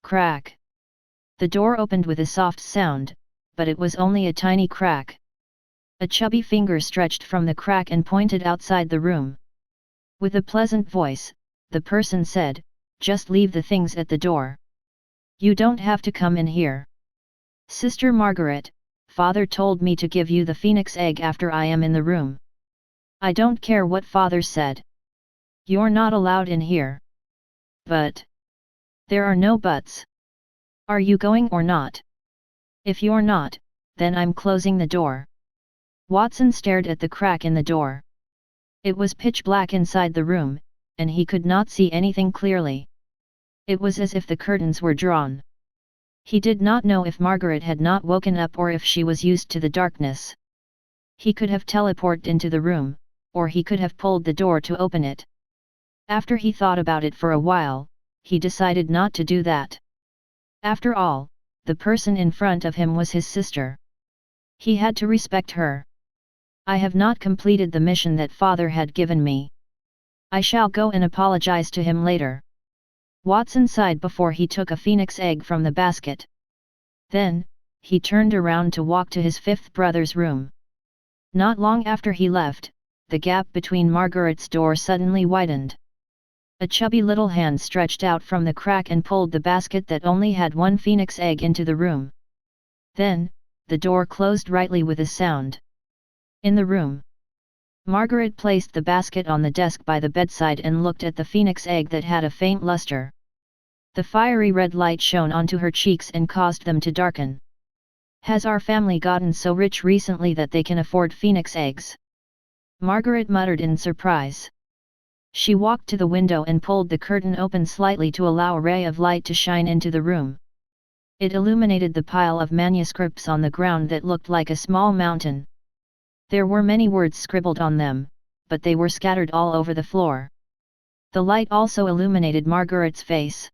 Crack! The door opened with a soft sound, but it was only a tiny crack. A chubby finger stretched from the crack and pointed outside the room. With a pleasant voice, the person said, "Just leave the things at the door. You don't have to come in here." "Sister Margaret, Father told me to give you the phoenix egg after I am in the room." "I don't care what Father said. You're not allowed in here." "But..." "There are no buts. Are you going or not?" "If you're not, then I'm closing the door." Watson stared at the crack in the door. It was pitch black inside the room, and he could not see anything clearly. It was as if the curtains were drawn. He did not know if Margaret had not woken up or if she was used to the darkness. He could have teleported into the room, or he could have pulled the door to open it. After he thought about it for a while, he decided not to do that. After all, the person in front of him was his sister. He had to respect her. "I have not completed the mission that Father had given me. I shall go and apologize to him later." Watson sighed before he took a phoenix egg from the basket. Then, he turned around to walk to his 5th brother's room. Not long after he left, the gap between Margaret's door suddenly widened. A chubby little hand stretched out from the crack and pulled the basket that only had 1 phoenix egg into the room. Then, the door closed rightly with a sound. In the room, Margaret placed the basket on the desk by the bedside and looked at the phoenix egg that had a faint luster. The fiery red light shone onto her cheeks and caused them to darken. "Has our family gotten so rich recently that they can afford phoenix eggs?" Margaret muttered in surprise. She walked to the window and pulled the curtain open slightly to allow a ray of light to shine into the room. It illuminated the pile of manuscripts on the ground that looked like a small mountain. There were many words scribbled on them, but they were scattered all over the floor. The light also illuminated Margaret's face.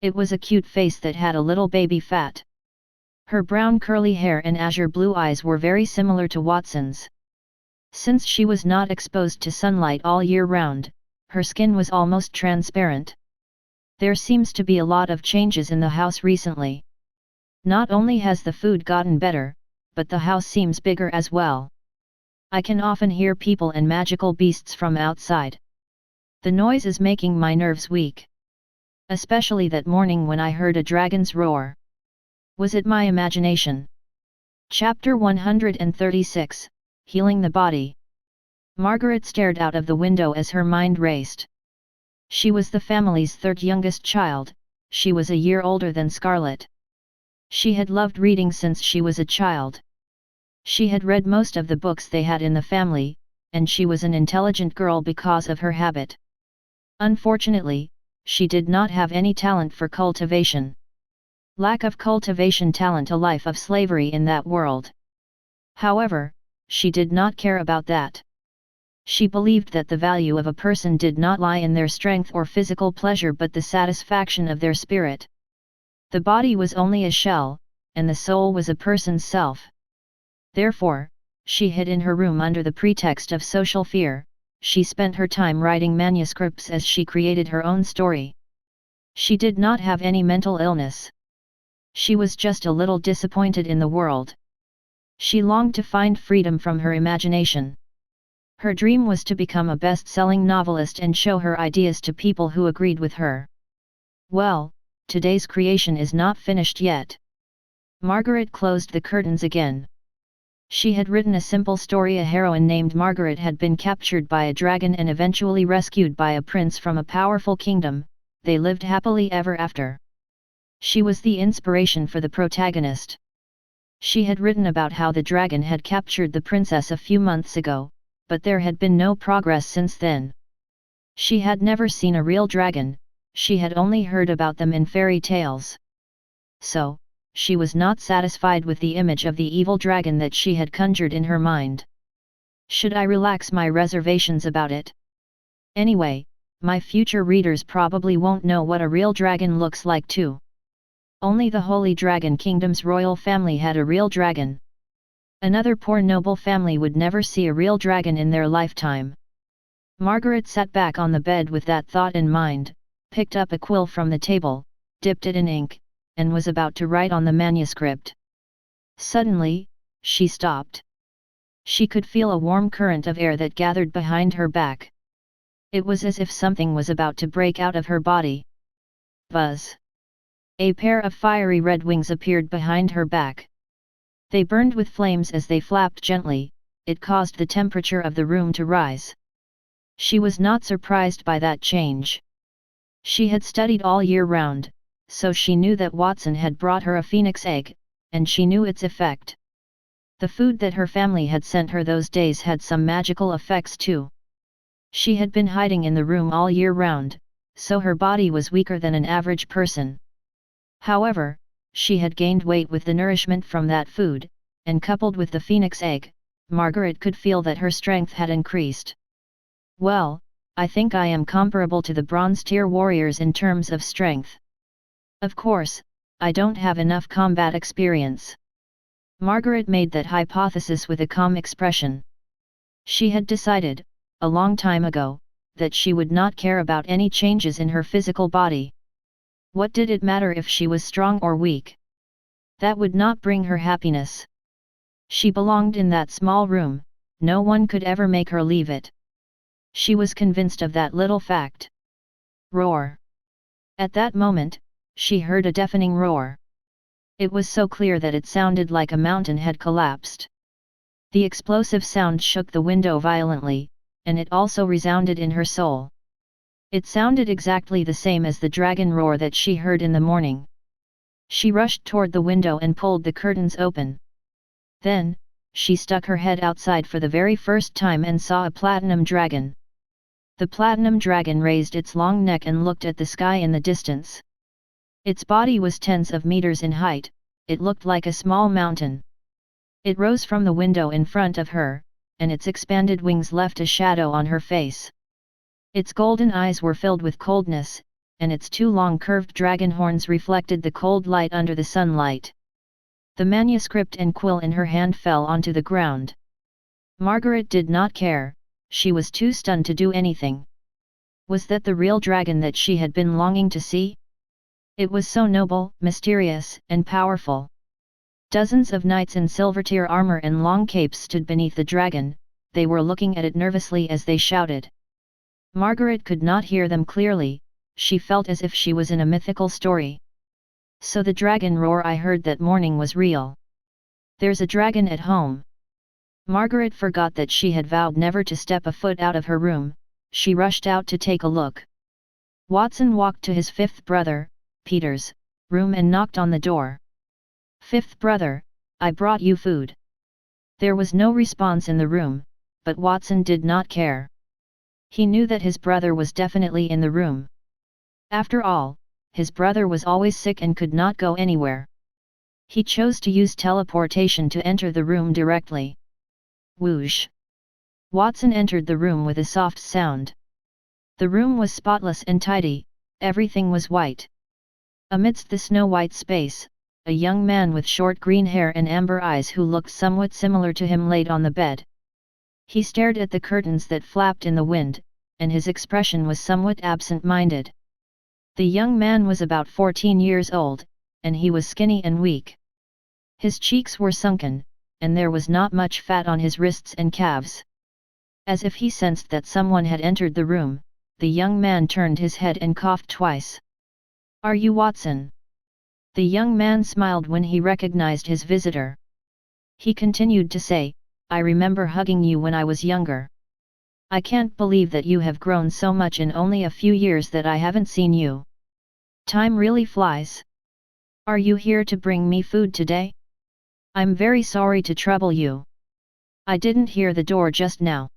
It was a cute face that had a little baby fat. Her brown curly hair and azure blue eyes were very similar to Watson's. Since she was not exposed to sunlight all year round, her skin was almost transparent. "There seems to be a lot of changes in the house recently. Not only has the food gotten better, but the house seems bigger as well." I can often hear people and magical beasts from outside. The noise is making my nerves weak. Especially that morning when I heard a dragon's roar. Was it my imagination? Chapter 136, Healing the Body. Margaret stared out of the window as her mind raced. She was the family's third youngest child, she was a year older than Scarlet. She had loved reading since she was a child. She had read most of the books they had in the family, and she was an intelligent girl because of her habit. Unfortunately, she did not have any talent for cultivation. Lack of cultivation talent, a life of slavery in that world. However, she did not care about that. She believed that the value of a person did not lie in their strength or physical pleasure but the satisfaction of their spirit. The body was only a shell, and the soul was a person's self. Therefore, she hid in her room under the pretext of social fear. She spent her time writing manuscripts as she created her own story. She did not have any mental illness. She was just a little disappointed in the world. She longed to find freedom from her imagination. Her dream was to become a best-selling novelist and show her ideas to people who agreed with her. Well, today's creation is not finished yet. Margaret closed the curtains again. She had written a simple story. A heroine named Margaret had been captured by a dragon and eventually rescued by a prince from a powerful kingdom. They lived happily ever after. She was the inspiration for the protagonist. She had written about how the dragon had captured the princess a few months ago, but there had been no progress since then. She had never seen a real dragon, she had only heard about them in fairy tales. So, she was not satisfied with the image of the evil dragon that she had conjured in her mind. Should I relax my reservations about it? Anyway, my future readers probably won't know what a real dragon looks like too. Only the Holy Dragon Kingdom's royal family had a real dragon. Another poor noble family would never see a real dragon in their lifetime. Margaret sat back on the bed with that thought in mind, picked up a quill from the table, dipped it in ink, and was about to write on the manuscript. Suddenly, she stopped. She could feel a warm current of air that gathered behind her back. It was as if something was about to break out of her body. Buzz! A pair of fiery red wings appeared behind her back. They burned with flames as they flapped gently, it caused the temperature of the room to rise. She was not surprised by that change. She had studied all year round, so she knew that Watson had brought her a phoenix egg, and she knew its effect. The food that her family had sent her those days had some magical effects too. She had been hiding in the room all year round, so her body was weaker than an average person. However, she had gained weight with the nourishment from that food, and coupled with the phoenix egg, Margaret could feel that her strength had increased. Well, I think I am comparable to the bronze tier warriors in terms of strength. Of course, I don't have enough combat experience. Margaret made that hypothesis with a calm expression. She had decided, a long time ago, that she would not care about any changes in her physical body. What did it matter if she was strong or weak? That would not bring her happiness. She belonged in that small room, no one could ever make her leave it. She was convinced of that little fact. Roar! At that moment, she heard a deafening roar. It was so clear that it sounded like a mountain had collapsed. The explosive sound shook the window violently, and it also resounded in her soul. It sounded exactly the same as the dragon roar that she heard in the morning. She rushed toward the window and pulled the curtains open. Then, she stuck her head outside for the very first time and saw a platinum dragon. The platinum dragon raised its long neck and looked at the sky in the distance. Its body was tens of meters in height, it looked like a small mountain. It rose from the window in front of her, and its expanded wings left a shadow on her face. Its golden eyes were filled with coldness, and its two long curved dragon horns reflected the cold light under the sunlight. The manuscript and quill in her hand fell onto the ground. Margaret did not care, she was too stunned to do anything. Was that the real dragon that she had been longing to see? It was so noble, mysterious, and powerful. Dozens of knights in silver-tier armor and long capes stood beneath the dragon, they were looking at it nervously as they shouted. Margaret could not hear them clearly, she felt as if she was in a mythical story. So the dragon roar I heard that morning was real. There's a dragon at home. Margaret forgot that she had vowed never to step a foot out of her room, she rushed out to take a look. Watson walked to his fifth brother, Peter's, room and knocked on the door. "Fifth brother, I brought you food." There was no response in the room, but Watson did not care. He knew that his brother was definitely in the room. After all, his brother was always sick and could not go anywhere. He chose to use teleportation to enter the room directly. Whoosh! Watson entered the room with a soft sound. The room was spotless and tidy, everything was white. Amidst the snow-white space, a young man with short green hair and amber eyes who looked somewhat similar to him laid on the bed. He stared at the curtains that flapped in the wind, and his expression was somewhat absent-minded. The young man was about 14 years old, and he was skinny and weak. His cheeks were sunken, and there was not much fat on his wrists and calves. As if he sensed that someone had entered the room, the young man turned his head and coughed twice. "Are you Watson?" The young man smiled when he recognized his visitor. He continued to say, "I remember hugging you when I was younger. I can't believe that you have grown so much in only a few years that I haven't seen you. Time really flies. Are you here to bring me food today? I'm very sorry to trouble you. I didn't hear the door just now.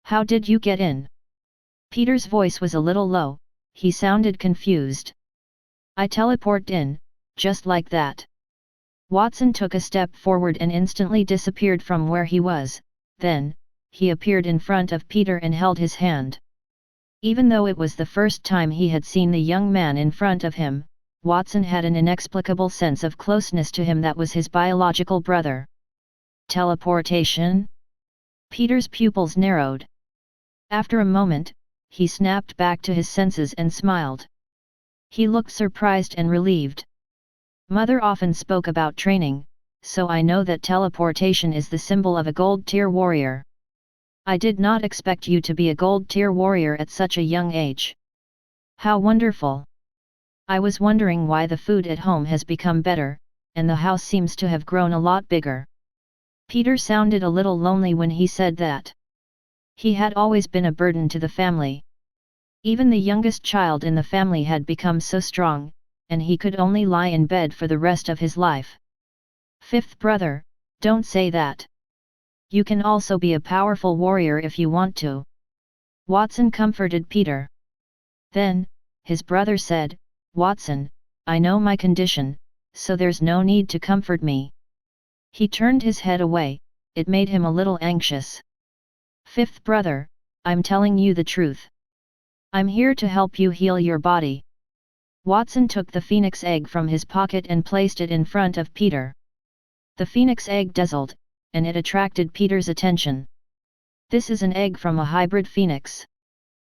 How did you get in?" Peter's voice was a little low, he sounded confused. "I teleported in, just like that." Watson took a step forward and instantly disappeared from where he was, then, he appeared in front of Peter and held his hand. Even though it was the first time he had seen the young man in front of him, Watson had an inexplicable sense of closeness to him that was his biological brother. "Teleportation?" Peter's pupils narrowed. After a moment, he snapped back to his senses and smiled. He looked surprised and relieved. "Mother often spoke about training, so I know that teleportation is the symbol of a gold-tier warrior. I did not expect you to be a gold-tier warrior at such a young age. How wonderful! I was wondering why the food at home has become better, and the house seems to have grown a lot bigger." Peter sounded a little lonely when he said that. He had always been a burden to the family. Even the youngest child in the family had become so strong, and he could only lie in bed for the rest of his life. "Fifth brother, don't say that. You can also be a powerful warrior if you want to." Watson comforted Peter. Then, his brother said, "Watson, I know my condition, so there's no need to comfort me." He turned his head away, it made him a little anxious. "Fifth brother, I'm telling you the truth. I'm here to help you heal your body." Watson took the phoenix egg from his pocket and placed it in front of Peter. The phoenix egg dazzled, and it attracted Peter's attention. "This is an egg from a hybrid phoenix.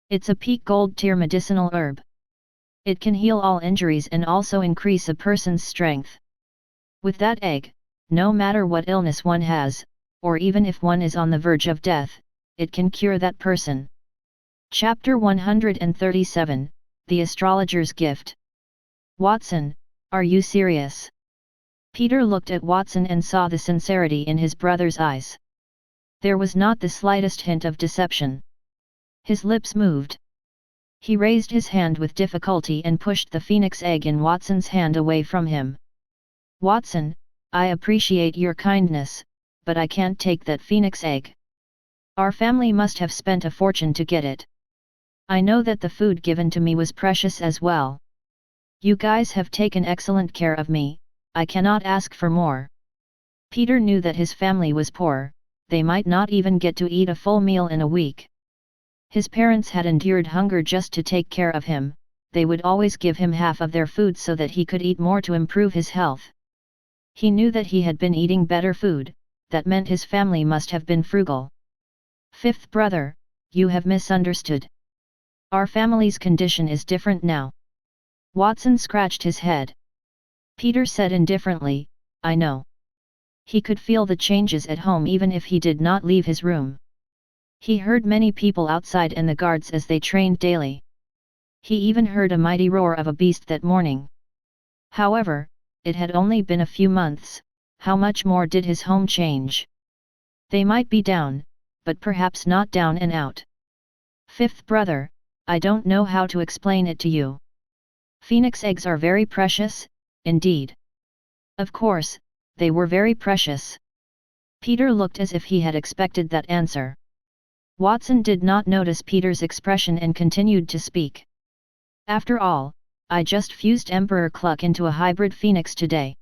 It's a peak gold-tier medicinal herb. It can heal all injuries and also increase a person's strength. With that egg, no matter what illness one has, or even if one is on the verge of death, it can cure that person." Chapter 137, The Astrologer's Gift. "Watson, are you serious?" Peter looked at Watson and saw the sincerity in his brother's eyes. There was not the slightest hint of deception. His lips moved. He raised his hand with difficulty and pushed the phoenix egg in Watson's hand away from him. "Watson, I appreciate your kindness, but I can't take that phoenix egg. Our family must have spent a fortune to get it. I know that the food given to me was precious as well. You guys have taken excellent care of me, I cannot ask for more." Peter knew that his family was poor, they might not even get to eat a full meal in a week. His parents had endured hunger just to take care of him, they would always give him half of their food so that he could eat more to improve his health. He knew that he had been eating better food, that meant his family must have been frugal. "Fifth brother, you have misunderstood. Our family's condition is different now." Watson scratched his head. Peter said indifferently, "I know." He could feel the changes at home even if he did not leave his room. He heard many people outside and the guards as they trained daily. He even heard a mighty roar of a beast that morning. However, it had only been a few months, how much more did his home change? They might be down, but perhaps not down and out. Fifth brother, I don't know how to explain it to you. Phoenix eggs are very precious, indeed. Of course, they were very precious. Peter looked as if he had expected that answer. Watson did not notice Peter's expression and continued to speak. After all, I just fused Emperor Cluck into a hybrid phoenix today.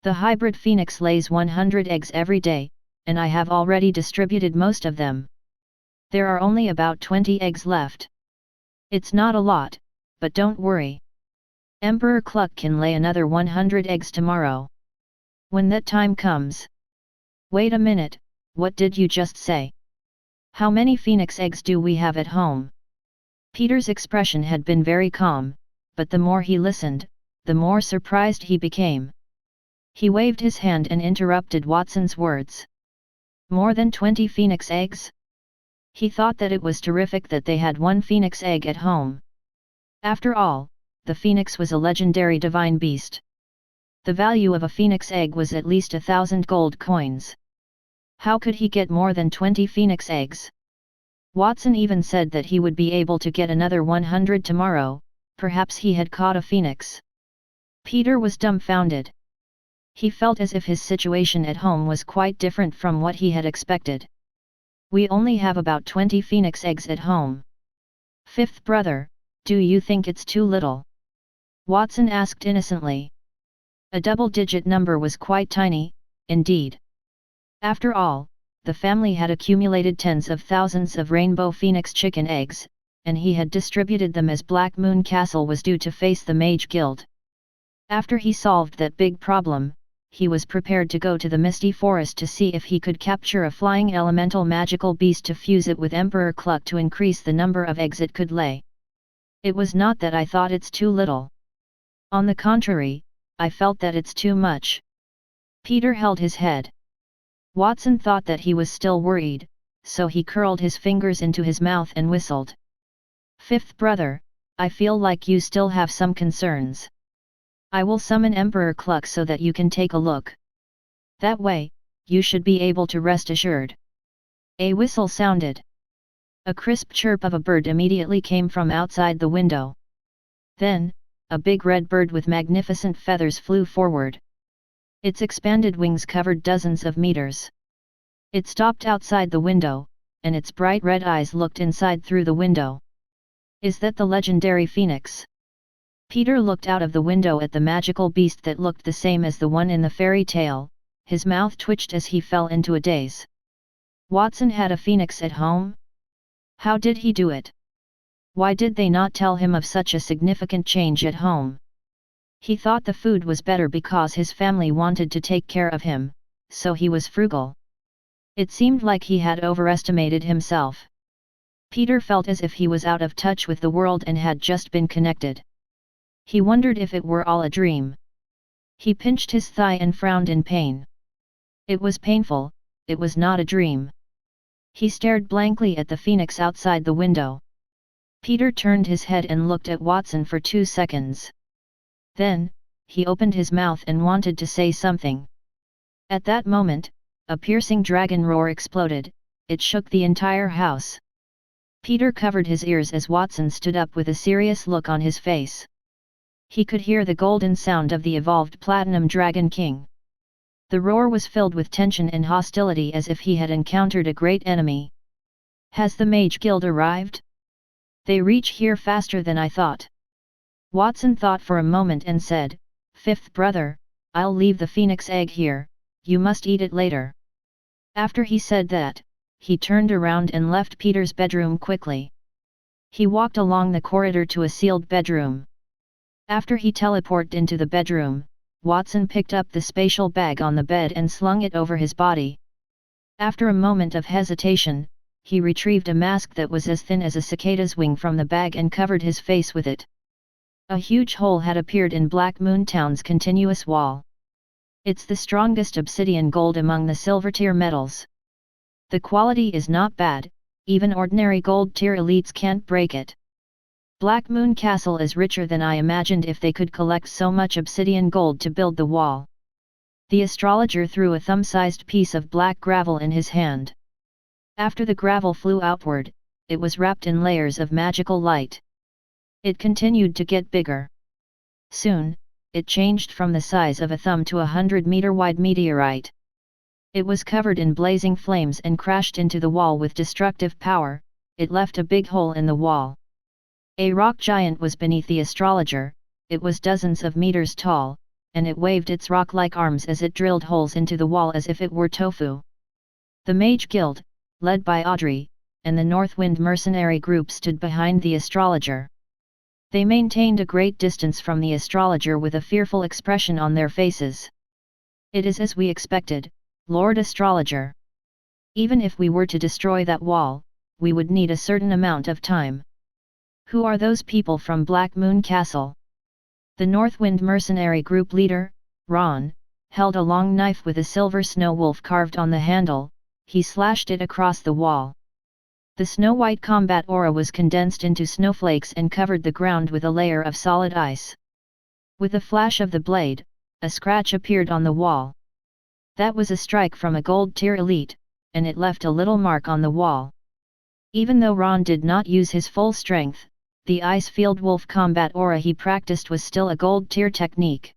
The hybrid phoenix lays 100 eggs every day, and I have already distributed most of them. There are only about 20 eggs left. It's not a lot, but don't worry. Emperor Cluck can lay another 100 eggs tomorrow. When that time comes. Wait a minute, what did you just say? How many phoenix eggs do we have at home? Peter's expression had been very calm, but the more he listened, the more surprised he became. He waved his hand and interrupted Watson's words. More than 20 phoenix eggs? He thought that it was terrific that they had one phoenix egg at home. After all, the phoenix was a legendary divine beast. The value of a phoenix egg was at least 1,000 gold coins. How could he get more than 20 phoenix eggs? Watson even said that he would be able to get another 100 tomorrow, perhaps he had caught a phoenix. Peter was dumbfounded. He felt as if his situation at home was quite different from what he had expected. We only have about 20 phoenix eggs at home. Fifth brother, do you think it's too little? Watson asked innocently. A double-digit number was quite tiny, indeed. After all, the family had accumulated tens of thousands of rainbow phoenix chicken eggs, and he had distributed them as Black Moon Castle was due to face the Mage Guild. After he solved that big problem, he was prepared to go to the Misty Forest to see if he could capture a flying elemental magical beast to fuse it with Emperor Cluck to increase the number of eggs it could lay. It was not that I thought it's too little. On the contrary, I felt that it's too much. Peter held his head. Watson thought that he was still worried, so he curled his fingers into his mouth and whistled. Fifth brother, I feel like you still have some concerns. I will summon Emperor Cluck so that you can take a look. That way, you should be able to rest assured. A whistle sounded. A crisp chirp of a bird immediately came from outside the window. Then, a big red bird with magnificent feathers flew forward. Its expanded wings covered dozens of meters. It stopped outside the window, and its bright red eyes looked inside through the window. Is that the legendary phoenix? Peter looked out of the window at the magical beast that looked the same as the one in the fairy tale. His mouth twitched as he fell into a daze. Watson had a phoenix at home? How did he do it? Why did they not tell him of such a significant change at home? He thought the food was better because his family wanted to take care of him, so he was frugal. It seemed like he had overestimated himself. Peter felt as if he was out of touch with the world and had just been connected. He wondered if it were all a dream. He pinched his thigh and frowned in pain. It was painful, it was not a dream. He stared blankly at the phoenix outside the window. Peter turned his head and looked at Watson for 2 seconds. Then, he opened his mouth and wanted to say something. At that moment, a piercing dragon roar exploded. It shook the entire house. Peter covered his ears as Watson stood up with a serious look on his face. He could hear the golden sound of the evolved Platinum Dragon King. The roar was filled with tension and hostility as if he had encountered a great enemy. Has the Mage Guild arrived? They reach here faster than I thought. Watson thought for a moment and said, Fifth brother, I'll leave the phoenix egg here, you must eat it later. After he said that, he turned around and left Peter's bedroom quickly. He walked along the corridor to a sealed bedroom. After he teleported into the bedroom, Watson picked up the spatial bag on the bed and slung it over his body. After a moment of hesitation, he retrieved a mask that was as thin as a cicada's wing from the bag and covered his face with it. A huge hole had appeared in Black Moon Town's continuous wall. It's the strongest obsidian gold among the silver tier metals. The quality is not bad, even ordinary gold tier elites can't break it. Black Moon Castle is richer than I imagined if they could collect so much obsidian gold to build the wall. The astrologer threw a thumb-sized piece of black gravel in his hand. After the gravel flew outward, it was wrapped in layers of magical light. It continued to get bigger. Soon, it changed from the size of a thumb to 100-meter wide meteorite. It was covered in blazing flames and crashed into the wall with destructive power. It left a big hole in the wall. A rock giant was beneath the astrologer. It was dozens of meters tall, and it waved its rock-like arms as it drilled holes into the wall as if it were tofu. The Mage Guild, led by Audrey, and the Northwind mercenary group stood behind the astrologer. They maintained a great distance from the astrologer with a fearful expression on their faces. "It is as we expected, Lord Astrologer. Even if we were to destroy that wall, we would need a certain amount of time." "Who are those people from Black Moon Castle?" The Northwind mercenary group leader, Ron, held a long knife with a silver snow wolf carved on the handle. He slashed it across the wall. The snow-white combat aura was condensed into snowflakes and covered the ground with a layer of solid ice. With a flash of the blade, a scratch appeared on the wall. That was a strike from a gold tier elite, and it left a little mark on the wall. Even though Ron did not use his full strength, the ice-field wolf combat aura he practiced was still a gold tier technique.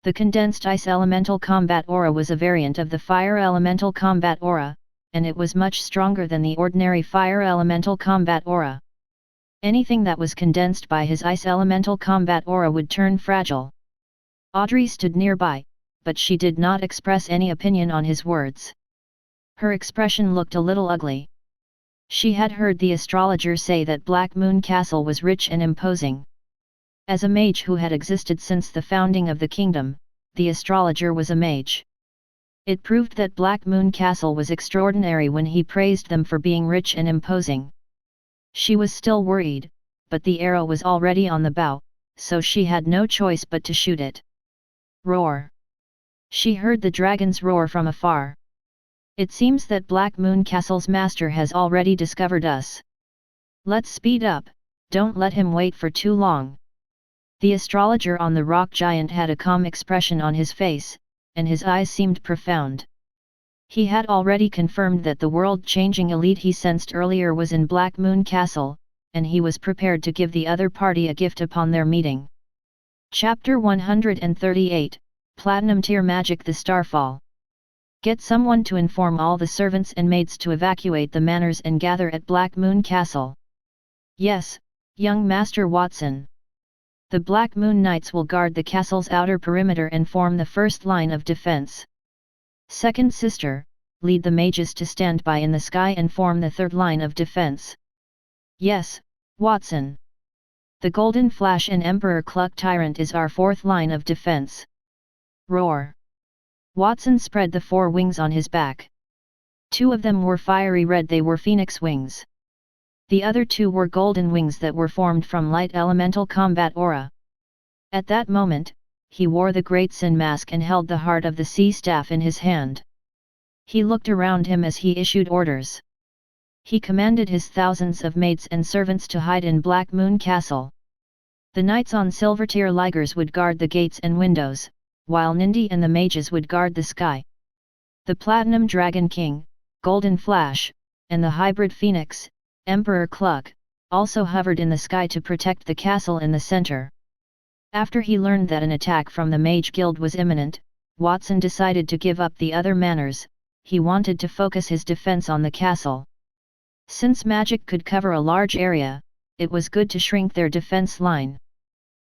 The condensed ice elemental combat aura was a variant of the fire elemental combat aura, and it was much stronger than the ordinary fire elemental combat aura. Anything that was condensed by his ice elemental combat aura would turn fragile. Audrey stood nearby, but she did not express any opinion on his words. Her expression looked a little ugly. She had heard the astrologer say that Black Moon Castle was rich and imposing. As a mage who had existed since the founding of the kingdom, the astrologer was a mage. It proved that Black Moon Castle was extraordinary when he praised them for being rich and imposing. She was still worried, but the arrow was already on the bow, so she had no choice but to shoot it. Roar! She heard the dragons roar from afar. "It seems that Black Moon Castle's master has already discovered us. Let's speed up, don't let him wait for too long." The astrologer on the rock giant had a calm expression on his face, and his eyes seemed profound. He had already confirmed that the world-changing elite he sensed earlier was in Black Moon Castle, and he was prepared to give the other party a gift upon their meeting. Chapter 138, Platinum Tier Magic: The Starfall. Get someone to inform all the servants and maids to evacuate the manors and gather at Black Moon Castle. Yes, young Master Watson. The Black Moon Knights will guard the castle's outer perimeter and form the first line of defense. Second Sister, lead the mages to stand by in the sky and form the third line of defense. Yes, Watson. The Golden Flash and Emperor Cluck Tyrant is our fourth line of defense. Roar! Watson spread the four wings on his back. Two of them were fiery red, they were phoenix wings. The other two were golden wings that were formed from light elemental combat aura. At that moment, he wore the Great Sin Mask and held the heart of the sea staff in his hand. He looked around him as he issued orders. He commanded his thousands of maids and servants to hide in Black Moon Castle. The knights on silver-tier ligers would guard the gates and windows, while Nindy and the mages would guard the sky. The Platinum Dragon King, Golden Flash, and the Hybrid Phoenix, Emperor Cluck, also hovered in the sky to protect the castle in the center. After he learned that an attack from the Mage Guild was imminent, Watson decided to give up the other manors. He wanted to focus his defense on the castle. Since magic could cover a large area, it was good to shrink their defense line.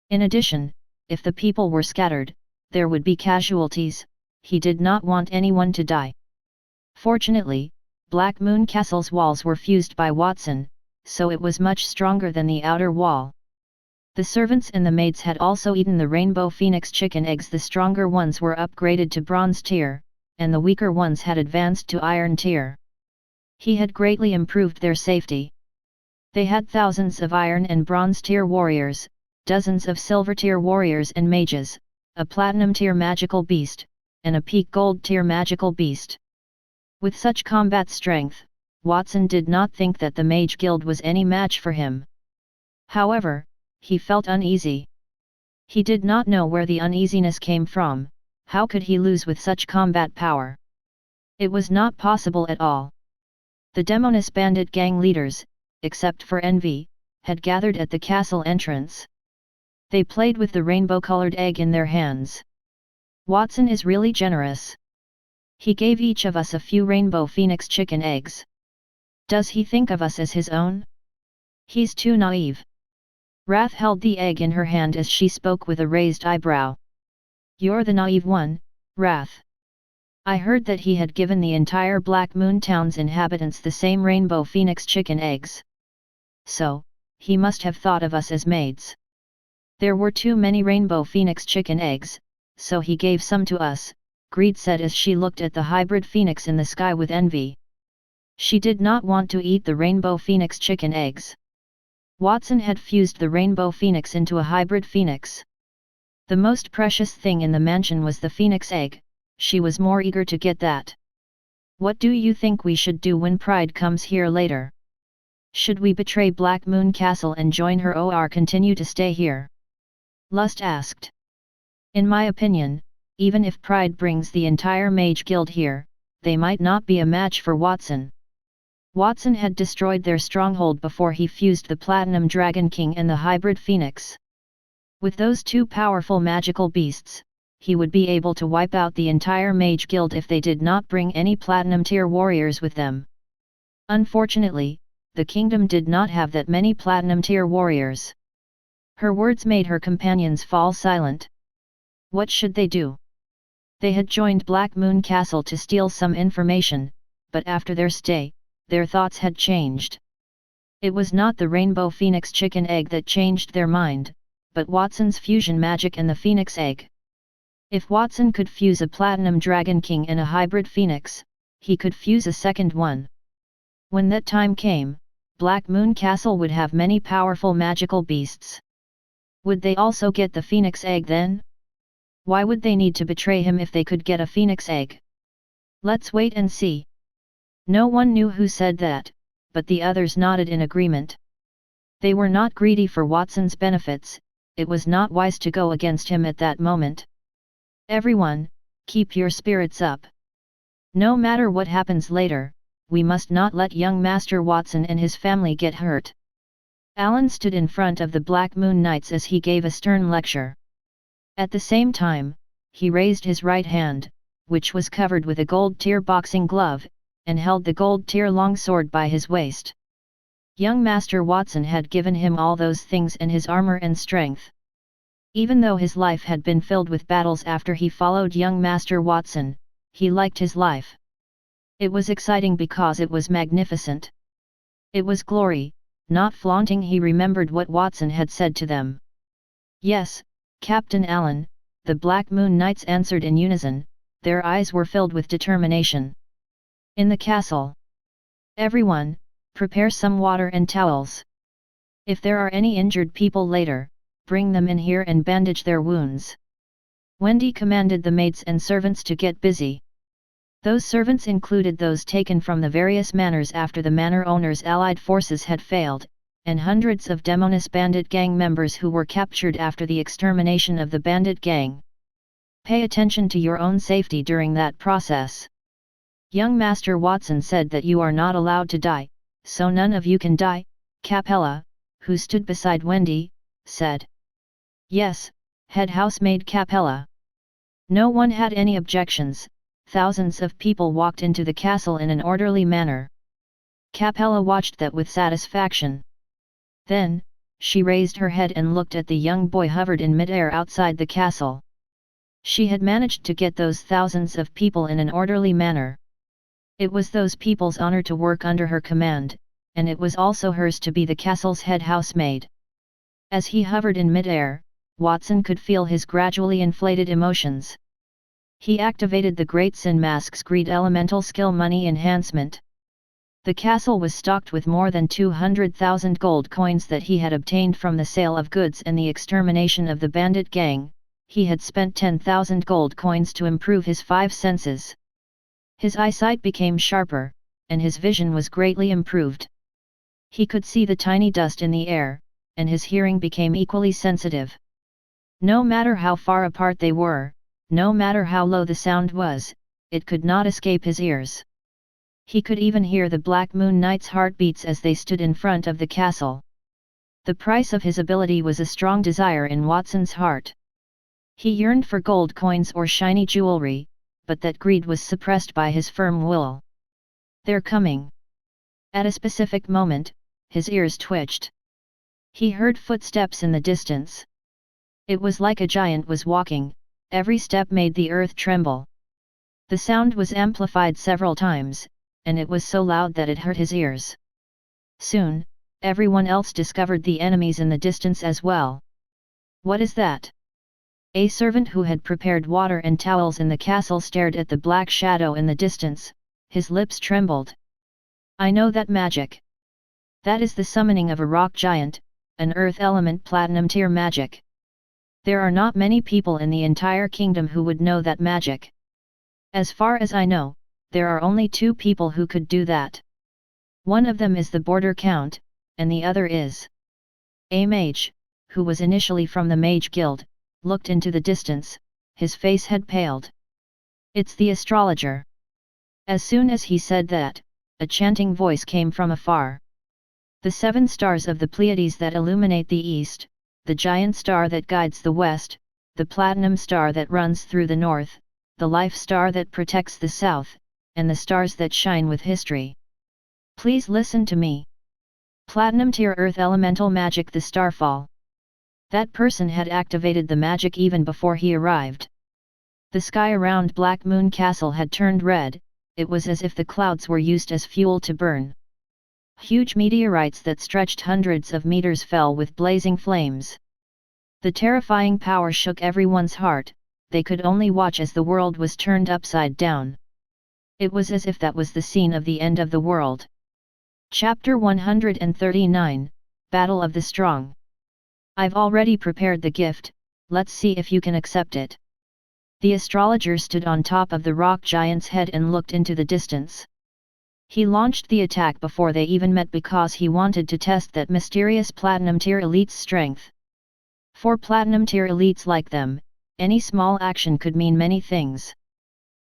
In addition, if the people were scattered, there would be casualties. He did not want anyone to die. Fortunately, Black Moon Castle's walls were fused by Watson, so it was much stronger than the outer wall. The servants and the maids had also eaten the Rainbow Phoenix chicken eggs. The stronger ones were upgraded to bronze tier, and the weaker ones had advanced to iron tier. He had greatly improved their safety. They had thousands of iron and bronze tier warriors, dozens of silver tier warriors and mages, a platinum tier magical beast, and a peak gold tier magical beast. With such combat strength, Watson did not think that the Mage Guild was any match for him. However, he felt uneasy. He did not know where the uneasiness came from. How could he lose with such combat power? It was not possible at all. The Demonis bandit gang leaders, except for Envy, had gathered at the castle entrance. They played with the rainbow-colored egg in their hands. Watson is really generous. He gave each of us a few rainbow phoenix chicken eggs. Does he think of us as his own? He's too naive. Wrath held the egg in her hand as she spoke with a raised eyebrow. You're the naive one, Wrath. I heard that he had given the entire Black Moon town's inhabitants the same rainbow phoenix chicken eggs. So, he must have thought of us as maids. There were too many rainbow phoenix chicken eggs, so he gave some to us, Greed said as she looked at the hybrid phoenix in the sky with envy. She did not want to eat the rainbow phoenix chicken eggs. Watson had fused the rainbow phoenix into a hybrid phoenix. The most precious thing in the mansion was the phoenix egg. She was more eager to get that. What do you think we should do when Pride comes here later? Should we betray Black Moon Castle and join her or continue to stay here? Lust asked. In my opinion, even if Pride brings the entire Mage Guild here, they might not be a match for Watson. Watson had destroyed their stronghold before he fused the Platinum Dragon King and the Hybrid Phoenix. With those two powerful magical beasts, he would be able to wipe out the entire Mage Guild if they did not bring any Platinum Tier warriors with them. Unfortunately, the kingdom did not have that many Platinum Tier warriors. Her words made her companions fall silent. What should they do? They had joined Black Moon Castle to steal some information, but after their stay, their thoughts had changed. It was not the Rainbow Phoenix chicken egg that changed their mind, but Watson's fusion magic and the Phoenix egg. If Watson could fuse a Platinum Dragon King and a Hybrid Phoenix, he could fuse a second one. When that time came, Black Moon Castle would have many powerful magical beasts. Would they also get the Phoenix egg then? Why would they need to betray him if they could get a Phoenix egg? Let's wait and see. No one knew who said that, but the others nodded in agreement. They were not greedy for Watson's benefits. It was not wise to go against him at that moment. Everyone, keep your spirits up. No matter what happens later, we must not let young Master Watson and his family get hurt. Alan stood in front of the Black Moon Knights as he gave a stern lecture. At the same time, he raised his right hand, which was covered with a gold-tier boxing glove, and held the gold-tier longsword by his waist. Young Master Watson had given him all those things and his armor and strength. Even though his life had been filled with battles after he followed young Master Watson, he liked his life. It was exciting because it was magnificent. It was glory, not flaunting. He remembered what Watson had said to them. Yes, Captain Allen, the Black Moon Knights answered in unison, their eyes were filled with determination. In the castle. Everyone, prepare some water and towels. If there are any injured people later, bring them in here and bandage their wounds. Wendy commanded the maids and servants to get busy. Those servants included those taken from the various manors after the manor owners' allied forces had failed, and hundreds of Demonis bandit gang members who were captured after the extermination of the bandit gang. Pay attention to your own safety during that process. Young Master Watson said that you are not allowed to die, so none of you can die, Capella, who stood beside Wendy, said. Yes, head housemaid Capella. No one had any objections. Thousands of people walked into the castle in an orderly manner. Capella watched that with satisfaction. Then, she raised her head and looked at the young boy hovered in midair outside the castle. She had managed to get those thousands of people in an orderly manner. It was those people's honor to work under her command, and it was also hers to be the castle's head housemaid. As he hovered in midair, Watson could feel his gradually inflated emotions. He activated the Great Sin Mask's Greed Elemental Skill Money Enhancement. The castle was stocked with more than 200,000 gold coins that he had obtained from the sale of goods and the extermination of the bandit gang. He had spent 10,000 gold coins to improve his 5 senses. His eyesight became sharper, and his vision was greatly improved. He could see the tiny dust in the air, and his hearing became equally sensitive. No matter how far apart they were, no matter how low the sound was, it could not escape his ears. He could even hear the Black Moon Knight's heartbeats as they stood in front of the castle. The price of his ability was a strong desire in Watson's heart. He yearned for gold coins or shiny jewelry, but that greed was suppressed by his firm will. "They're coming." At a specific moment, his ears twitched. He heard footsteps in the distance. It was like a giant was walking, every step made the earth tremble. The sound was amplified several times, and it was so loud that it hurt his ears. Soon, everyone else discovered the enemies in the distance as well. "What is that?" A servant who had prepared water and towels in the castle stared at the black shadow in the distance, his lips trembled. "I know that magic. That is the summoning of a rock giant, an earth element platinum tier magic. There are not many people in the entire kingdom who would know that magic. As far as I know, there are only 2 people who could do that. One of them is the border count, and the other is a mage, who was initially from the mage guild, looked into the distance, his face had paled. "It's the astrologer." As soon as he said that, a chanting voice came from afar. "The 7 stars of the Pleiades that illuminate the east, the giant star that guides the west, the platinum star that runs through the north, the life star that protects the south, and the stars that shine with history. Please listen to me. Platinum tier earth elemental magic, the Starfall." That person had activated the magic even before he arrived. The sky around Black Moon Castle had turned red, it was as if the clouds were used as fuel to burn. Huge meteorites that stretched hundreds of meters fell with blazing flames. The terrifying power shook everyone's heart, they could only watch as the world was turned upside down. It was as if that was the scene of the end of the world. Chapter 139, Battle of the Strong. "I've already prepared the gift, let's see if you can accept it." The astrologer stood on top of the rock giant's head and looked into the distance. He launched the attack before they even met because he wanted to test that mysterious platinum tier elite's strength. For platinum tier elites like them, any small action could mean many things.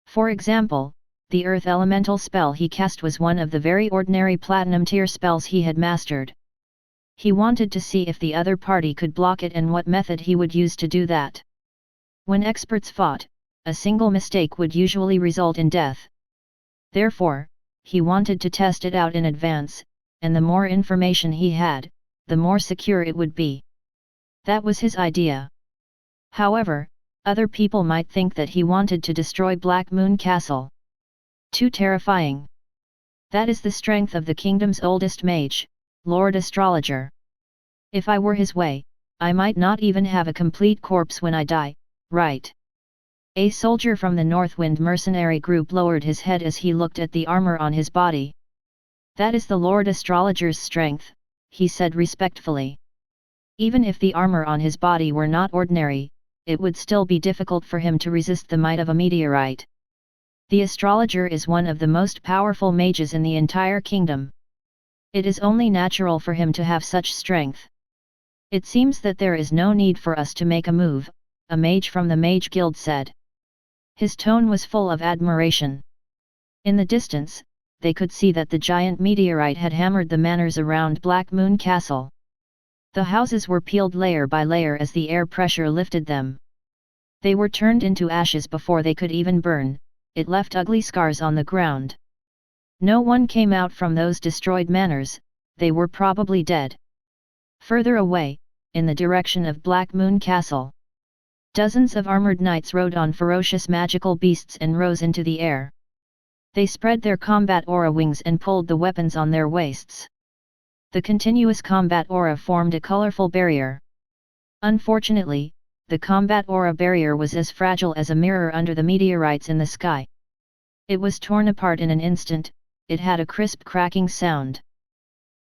For example, the earth elemental spell he cast was one of the very ordinary platinum tier spells he had mastered. He wanted to see if the other party could block it and what method he would use to do that. When experts fought, a single mistake would usually result in death. Therefore, he wanted to test it out in advance, and the more information he had, the more secure it would be. That was his idea. However, other people might think that he wanted to destroy Black Moon Castle. Too terrifying. That is the strength of the kingdom's oldest mage, Lord Astrologer. If I were his way, I might not even have a complete corpse when I die, right? A soldier from the Northwind mercenary group lowered his head as he looked at the armor on his body. "That is the Lord Astrologer's strength," he said respectfully. Even if the armor on his body were not ordinary, it would still be difficult for him to resist the might of a meteorite. The astrologer is one of the most powerful mages in the entire kingdom. It is only natural for him to have such strength. "It seems that there is no need for us to make a move," a mage from the Mage Guild said. His tone was full of admiration. In the distance, they could see that the giant meteorite had hammered the manors around Black Moon Castle. The houses were peeled layer by layer as the air pressure lifted them. They were turned into ashes before they could even burn, it left ugly scars on the ground. No one came out from those destroyed manors, they were probably dead. Further away, in the direction of Black Moon Castle, dozens of armored knights rode on ferocious magical beasts and rose into the air. They spread their combat aura wings and pulled the weapons on their waists. The continuous combat aura formed a colorful barrier. Unfortunately, the combat aura barrier was as fragile as a mirror under the meteorites in the sky. It was torn apart in an instant, it had a crisp cracking sound.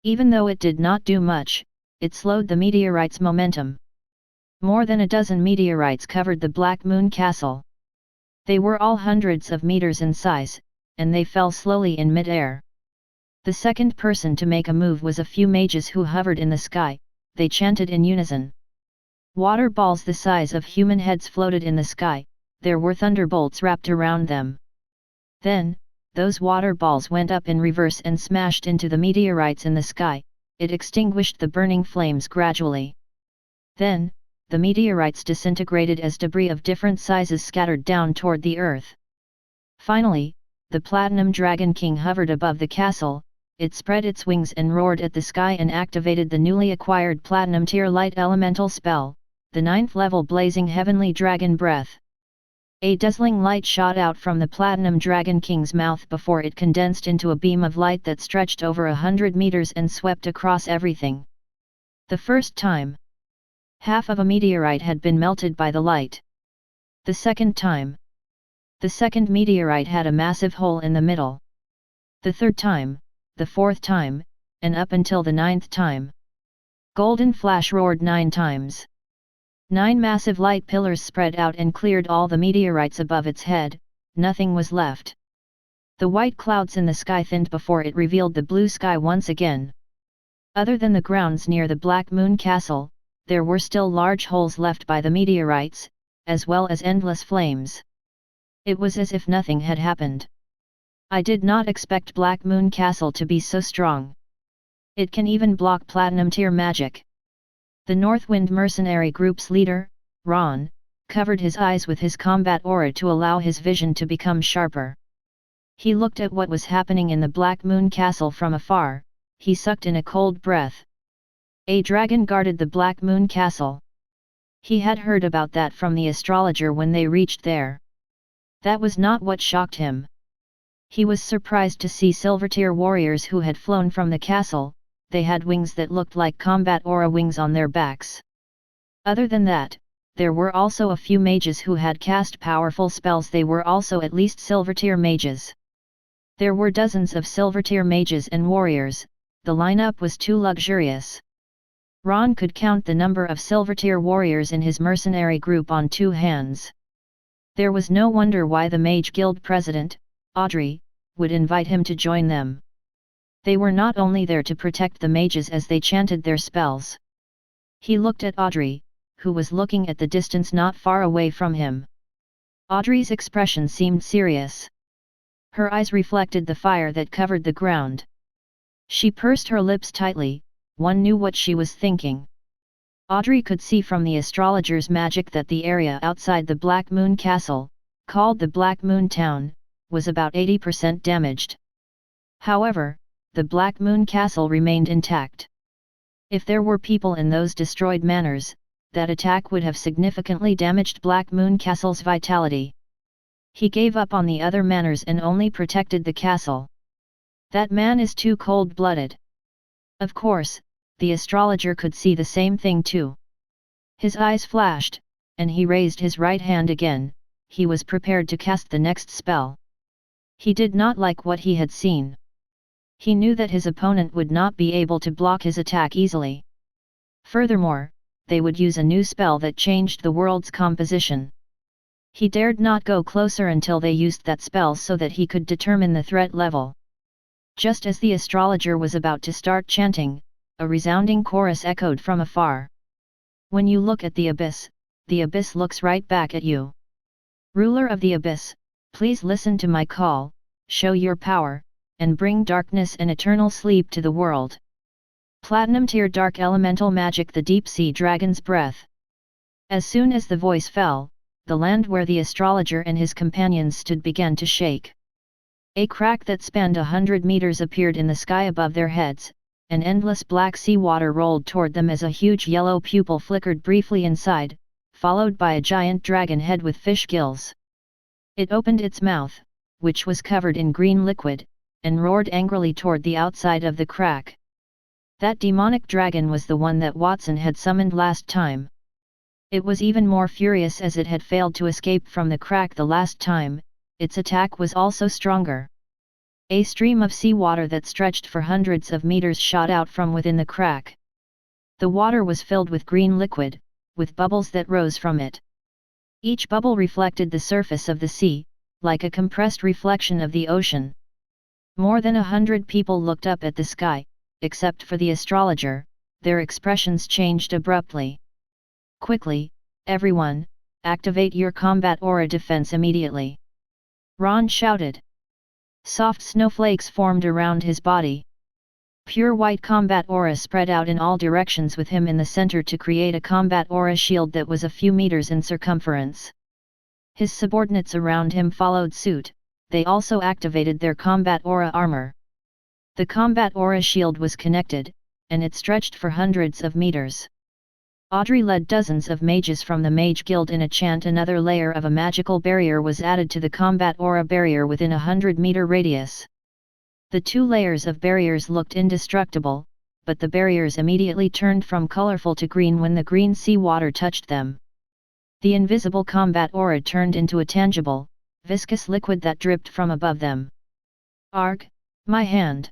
Even though it did not do much, it slowed the meteorites' momentum. More than a dozen meteorites covered the Black Moon Castle. They were all hundreds of meters in size, and they fell slowly in mid-air. The second person to make a move was a few mages who hovered in the sky. They chanted in unison. Water balls the size of human heads floated in the sky, there were thunderbolts wrapped around them. Then, those water balls went up in reverse and smashed into the meteorites in the sky. It extinguished the burning flames gradually. Then, the meteorites disintegrated as debris of different sizes scattered down toward the earth. Finally, the Platinum Dragon King hovered above the castle. It spread its wings and roared at the sky and activated the newly acquired Platinum Tier Light Elemental spell, the 9th level Blazing Heavenly Dragon Breath. A dazzling light shot out from the Platinum Dragon King's mouth before it condensed into a beam of light that stretched over 100 meters and swept across everything. The first time, half of a meteorite had been melted by the light. The second time, the second meteorite had a massive hole in the middle. The third time, the fourth time, and up until the 9th time. Golden Flash roared 9 times. 9 massive light pillars spread out and cleared all the meteorites above its head. Nothing was left. The white clouds in the sky thinned before it revealed the blue sky once again. Other than the grounds near the Black Moon Castle, there were still large holes left by the meteorites, as well as endless flames. It was as if nothing had happened. I did not expect Black Moon Castle to be so strong. It can even block Platinum Tier magic. The Northwind Mercenary Group's leader, Ron, covered his eyes with his combat aura to allow his vision to become sharper. He looked at what was happening in the Black Moon Castle from afar. He sucked in a cold breath. A dragon guarded the Black Moon Castle. He had heard about that from the astrologer when they reached there. That was not what shocked him. He was surprised to see Silver-tier warriors who had flown from the castle. They had wings that looked like combat aura wings on their backs. Other than that, there were also a few mages who had cast powerful spells. They were also at least Silver-tier mages. There were dozens of Silver-tier mages and warriors. The lineup was too luxurious. Ron could count the number of Silver-tier warriors in his mercenary group on 2 hands. There was no wonder why the Mage Guild president, Audrey, would invite him to join them. They were not only there to protect the mages as they chanted their spells. He looked at Audrey, who was looking at the distance not far away from him. Audrey's expression seemed serious. Her eyes reflected the fire that covered the ground. She pursed her lips tightly. One knew what she was thinking. Audrey could see from the astrologer's magic that the area outside the Black Moon Castle, called the Black Moon Town, was about 80% damaged. However, the Black Moon Castle remained intact. If there were people in those destroyed manors, that attack would have significantly damaged Black Moon Castle's vitality. He gave up on the other manors and only protected the castle. That man is too cold-blooded. Of course, the astrologer could see the same thing too. His eyes flashed, and he raised his right hand again. He was prepared to cast the next spell. He did not like what he had seen. He knew that his opponent would not be able to block his attack easily. Furthermore, they would use a new spell that changed the world's composition. He dared not go closer until they used that spell so that he could determine the threat level. Just as the astrologer was about to start chanting, a resounding chorus echoed from afar. When you look at the abyss looks right back at you. Ruler of the abyss, please listen to my call, show your power, and bring darkness and eternal sleep to the world. Platinum Tier Dark Elemental Magic, the Deep Sea Dragon's Breath. As soon as the voice fell, the land where the astrologer and his companions stood began to shake. A crack that spanned 100 meters appeared in the sky above their heads, and endless black sea water rolled toward them as a huge yellow pupil flickered briefly inside, followed by a giant dragon head with fish gills. It opened its mouth, which was covered in green liquid, and roared angrily toward the outside of the crack. That demonic dragon was the one that Watson had summoned last time. It was even more furious as it had failed to escape from the crack the last time. Its attack was also stronger. A stream of seawater that stretched for hundreds of meters shot out from within the crack. The water was filled with green liquid, with bubbles that rose from it. Each bubble reflected the surface of the sea, like a compressed reflection of the ocean. More than 100 people looked up at the sky, except for the astrologer. Their expressions changed abruptly. Quickly, everyone, activate your combat aura defense immediately. Ron shouted. Soft snowflakes formed around his body. Pure white combat aura spread out in all directions with him in the center to create a combat aura shield that was a few meters in circumference. His subordinates around him followed suit. They also activated their combat aura armor. The combat aura shield was connected, and it stretched for hundreds of meters. Audrey led dozens of mages from the Mage Guild in a chant. Another layer of a magical barrier was added to the combat aura barrier within a 100-meter radius. The 2 layers of barriers looked indestructible, but the barriers immediately turned from colorful to green when the green seawater touched them. The invisible combat aura turned into a tangible, viscous liquid that dripped from above them. Arg, my hand!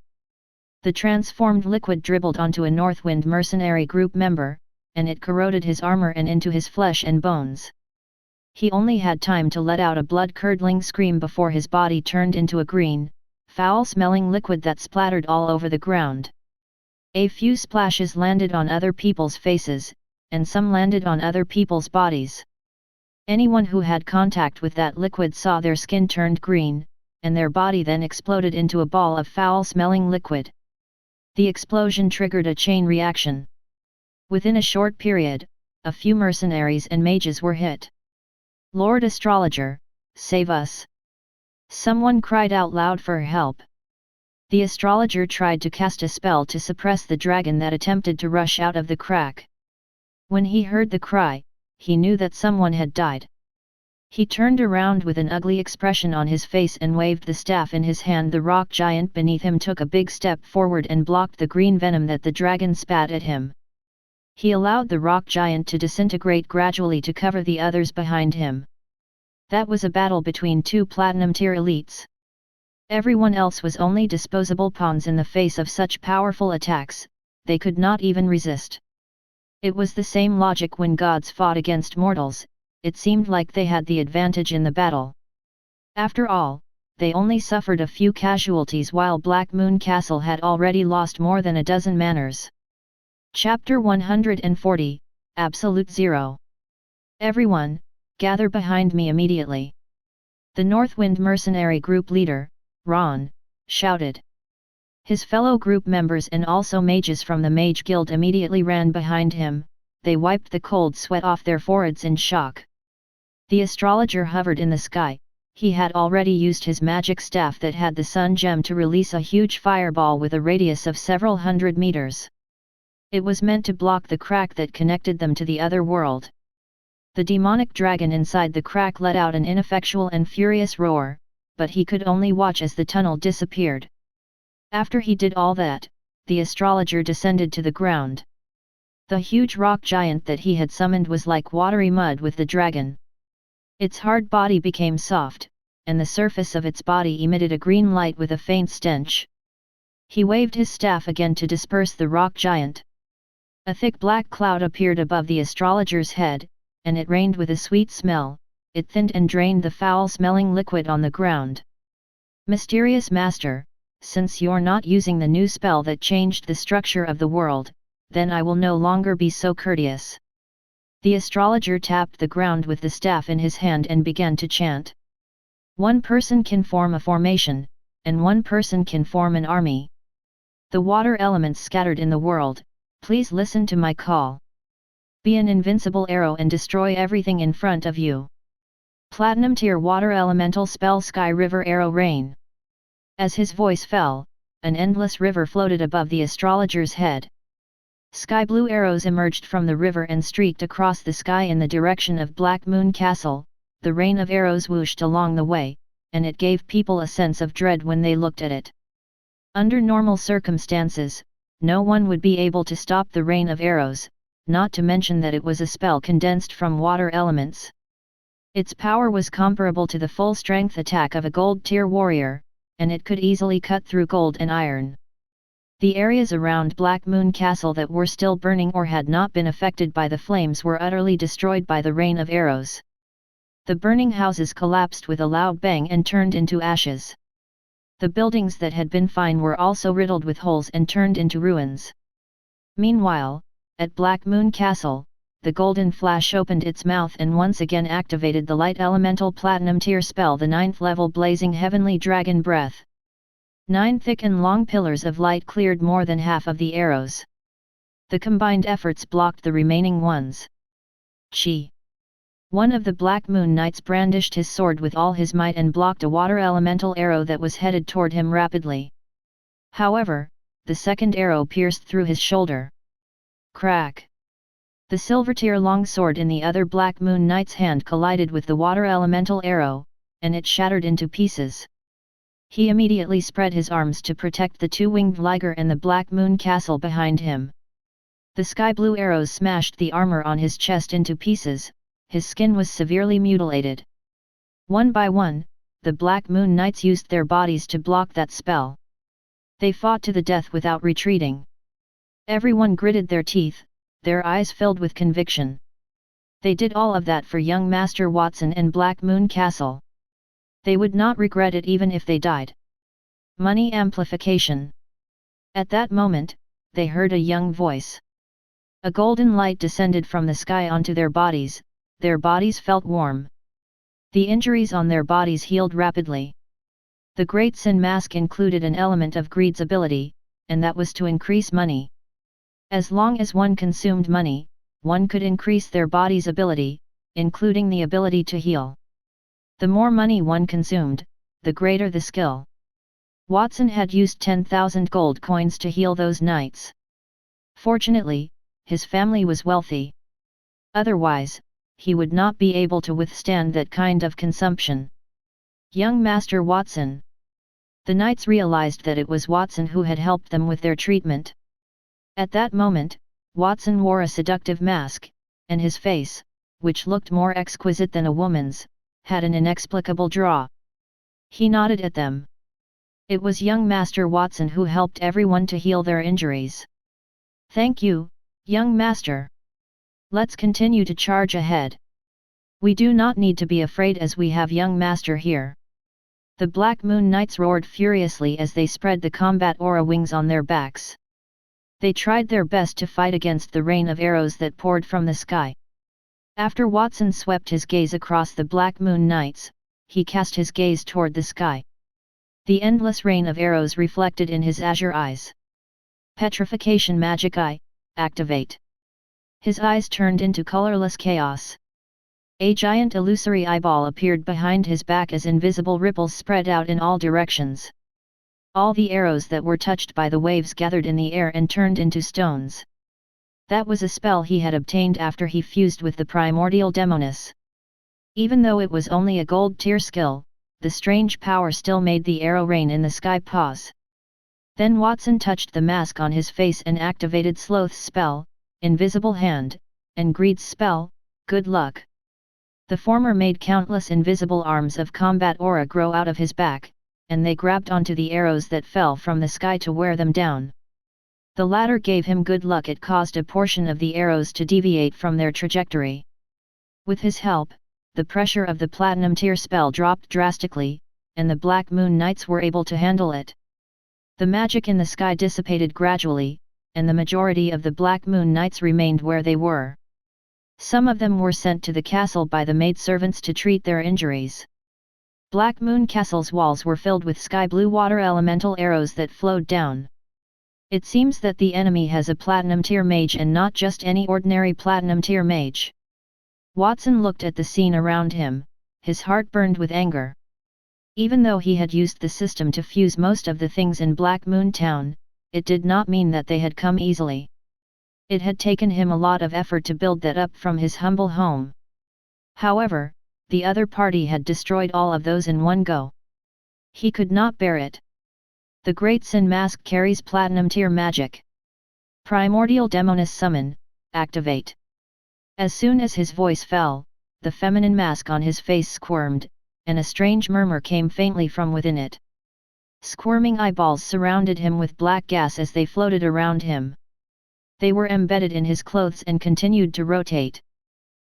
The transformed liquid dribbled onto a Northwind mercenary group member, and it corroded his armor and into his flesh and bones. He only had time to let out a blood-curdling scream before his body turned into a green, foul-smelling liquid that splattered all over the ground. A few splashes landed on other people's faces, and some landed on other people's bodies. Anyone who had contact with that liquid saw their skin turned green, and their body then exploded into a ball of foul-smelling liquid. The explosion triggered a chain reaction. Within a short period, a few mercenaries and mages were hit. Lord Astrologer, save us! Someone cried out loud for help. The astrologer tried to cast a spell to suppress the dragon that attempted to rush out of the crack. When he heard the cry, he knew that someone had died. He turned around with an ugly expression on his face and waved the staff in his hand. The rock giant beneath him took a big step forward and blocked the green venom that the dragon spat at him. He allowed the rock giant to disintegrate gradually to cover the others behind him. That was a battle between 2 platinum-tier elites. Everyone else was only disposable pawns in the face of such powerful attacks. They could not even resist. It was the same logic when gods fought against mortals. It seemed like they had the advantage in the battle. After all, they only suffered a few casualties while Black Moon Castle had already lost more than a dozen manors. Chapter 140, Absolute Zero. Everyone, gather behind me immediately. The Northwind mercenary group leader, Ron, shouted. His fellow group members and also mages from the Mage Guild immediately ran behind him. They wiped the cold sweat off their foreheads in shock. The astrologer hovered in the sky. He had already used his magic staff that had the sun gem to release a huge fireball with a radius of several hundred meters. It was meant to block the crack that connected them to the other world. The demonic dragon inside the crack let out an ineffectual and furious roar, but he could only watch as the tunnel disappeared. After he did all that, the astrologer descended to the ground. The huge rock giant that he had summoned was like watery mud with the dragon. Its hard body became soft, and the surface of its body emitted a green light with a faint stench. He waved his staff again to disperse the rock giant. A thick black cloud appeared above the astrologer's head, and it rained with a sweet smell. It thinned and drained the foul-smelling liquid on the ground. Mysterious Master, since you're not using the new spell that changed the structure of the world, then I will no longer be so courteous. The astrologer tapped the ground with the staff in his hand and began to chant. One person can form a formation, and one person can form an army. The water elements scattered in the world, please listen to my call. Be an invincible arrow and destroy everything in front of you. Platinum tier water elemental spell Sky River Arrow Rain. As his voice fell, an endless river floated above the astrologer's head. Sky blue arrows emerged from the river and streaked across the sky in the direction of Black Moon Castle. The rain of arrows whooshed along the way, and it gave people a sense of dread when they looked at it. Under normal circumstances, no one would be able to stop the rain of arrows, not to mention that it was a spell condensed from water elements. Its power was comparable to the full-strength attack of a gold-tier warrior, and it could easily cut through gold and iron. The areas around Black Moon Castle that were still burning or had not been affected by the flames were utterly destroyed by the rain of arrows. The burning houses collapsed with a loud bang and turned into ashes. The buildings that had been fine were also riddled with holes and turned into ruins. Meanwhile, at Black Moon Castle, the golden flash opened its mouth and once again activated the light elemental platinum tier spell, the 9th level blazing heavenly dragon breath. 9 thick and long pillars of light cleared more than half of the arrows. The combined efforts blocked the remaining ones. Chi! One of the Black Moon Knights brandished his sword with all his might and blocked a water elemental arrow that was headed toward him rapidly. However, the second arrow pierced through his shoulder. Crack! The silver tier long sword in the other Black Moon Knight's hand collided with the water elemental arrow, and it shattered into pieces. He immediately spread his arms to protect the two-winged liger and the Black Moon Castle behind him. The sky blue arrows smashed the armor on his chest into pieces. His skin was severely mutilated. One by one, the Black Moon Knights used their bodies to block that spell. They fought to the death without retreating. Everyone gritted their teeth, their eyes filled with conviction. They did all of that for young Master Watson and Black Moon Castle. They would not regret it even if they died. Money amplification. At that moment, they heard a young voice. A golden light descended from the sky onto their bodies felt warm. The injuries on their bodies healed rapidly. The Great Sin Mask included an element of greed's ability, and that was to increase money. As long as one consumed money, one could increase their body's ability, including the ability to heal. The more money one consumed, the greater the skill. Watson had used 10,000 gold coins to heal those knights. Fortunately, his family was wealthy. Otherwise, he would not be able to withstand that kind of consumption. Young Master Watson. The knights realized that it was Watson who had helped them with their treatment. At that moment, Watson wore a seductive mask, and his face, which looked more exquisite than a woman's, had an inexplicable draw. He nodded at them. It was young Master Watson who helped everyone to heal their injuries. Thank you, young Master. Let's continue to charge ahead. We do not need to be afraid as we have young Master here. The Black Moon Knights roared furiously as they spread the combat aura wings on their backs. They tried their best to fight against the rain of arrows that poured from the sky. After Watson swept his gaze across the Black Moon Knights, he cast his gaze toward the sky. The endless rain of arrows reflected in his azure eyes. Petrification Magic Eye, activate. His eyes turned into colorless chaos. A giant illusory eyeball appeared behind his back as invisible ripples spread out in all directions. All the arrows that were touched by the waves gathered in the air and turned into stones. That was a spell he had obtained after he fused with the primordial demoness. Even though it was only a gold tier skill, the strange power still made the arrow rain in the sky pause. Then Watson touched the mask on his face and activated Sloth's spell, Invisible Hand, and Greed's spell, Good Luck. The former made countless invisible arms of combat aura grow out of his back, and they grabbed onto the arrows that fell from the sky to wear them down. The latter gave him good luck. It caused a portion of the arrows to deviate from their trajectory. With his help, the pressure of the Platinum tier spell dropped drastically, and the Black Moon Knights were able to handle it. The magic in the sky dissipated gradually, and the majority of the Black Moon Knights remained where they were. Some of them were sent to the castle by the maidservants to treat their injuries. Black Moon Castle's walls were filled with sky blue water elemental arrows that flowed down. It seems that the enemy has a Platinum tier mage and not just any ordinary Platinum tier mage. Watson looked at the scene around him, his heart burned with anger. Even though he had used the system to fuse most of the things in Black Moon Town, it did not mean that they had come easily. It had taken him a lot of effort to build that up from his humble home. However, the other party had destroyed all of those in one go. He could not bear it. The Great Sin Mask carries Platinum tier magic. Primordial Demoness Summon, activate. As soon as his voice fell, the feminine mask on his face squirmed, and a strange murmur came faintly from within it. Squirming eyeballs surrounded him with black gas as they floated around him. They were embedded in his clothes and continued to rotate.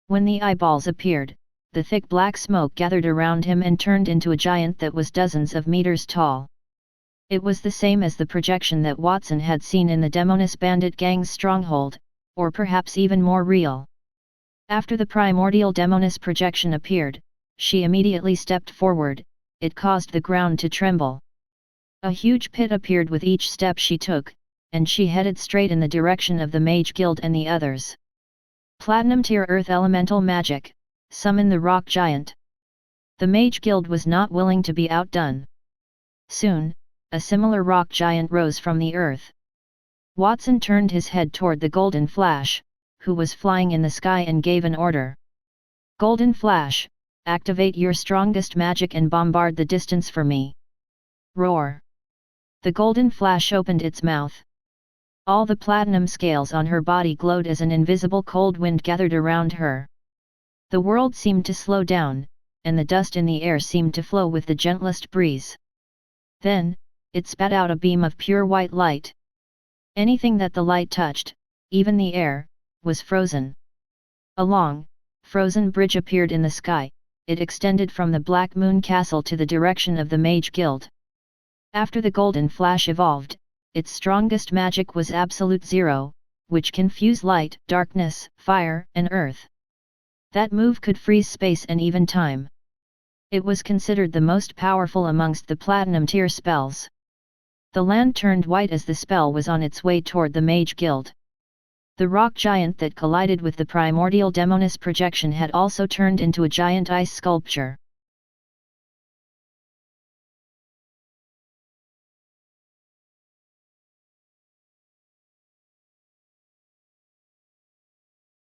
When the eyeballs appeared, the thick black smoke gathered around him and turned into a giant that was dozens of meters tall. It was the same as the projection that Watson had seen in the Demonis bandit gang's stronghold, or perhaps even more real. After the primordial Demonis projection appeared, she immediately stepped forward. It caused the ground to tremble. A huge pit appeared with each step she took, and she headed straight in the direction of the Mage Guild and the others. Platinum tier Earth Elemental Magic, summon the Rock Giant. The Mage Guild was not willing to be outdone. Soon, a similar rock giant rose from the earth. Watson turned his head toward the Golden Flash, who was flying in the sky, and gave an order. Golden Flash, activate your strongest magic and bombard the distance for me. Roar! The Golden Flash opened its mouth. All the platinum scales on her body glowed as an invisible cold wind gathered around her. The world seemed to slow down, and the dust in the air seemed to flow with the gentlest breeze. Then, it spat out a beam of pure white light. Anything that the light touched, even the air, was frozen. A long, frozen bridge appeared in the sky. It extended from the Black Moon Castle to the direction of the Mage Guild. After the Golden Flash evolved, its strongest magic was Absolute Zero, which can fuse light, darkness, fire, and earth. That move could freeze space and even time. It was considered the most powerful amongst the Platinum tier spells. The land turned white as the spell was on its way toward the Mage Guild. The rock giant that collided with the primordial Demonis projection had also turned into a giant ice sculpture.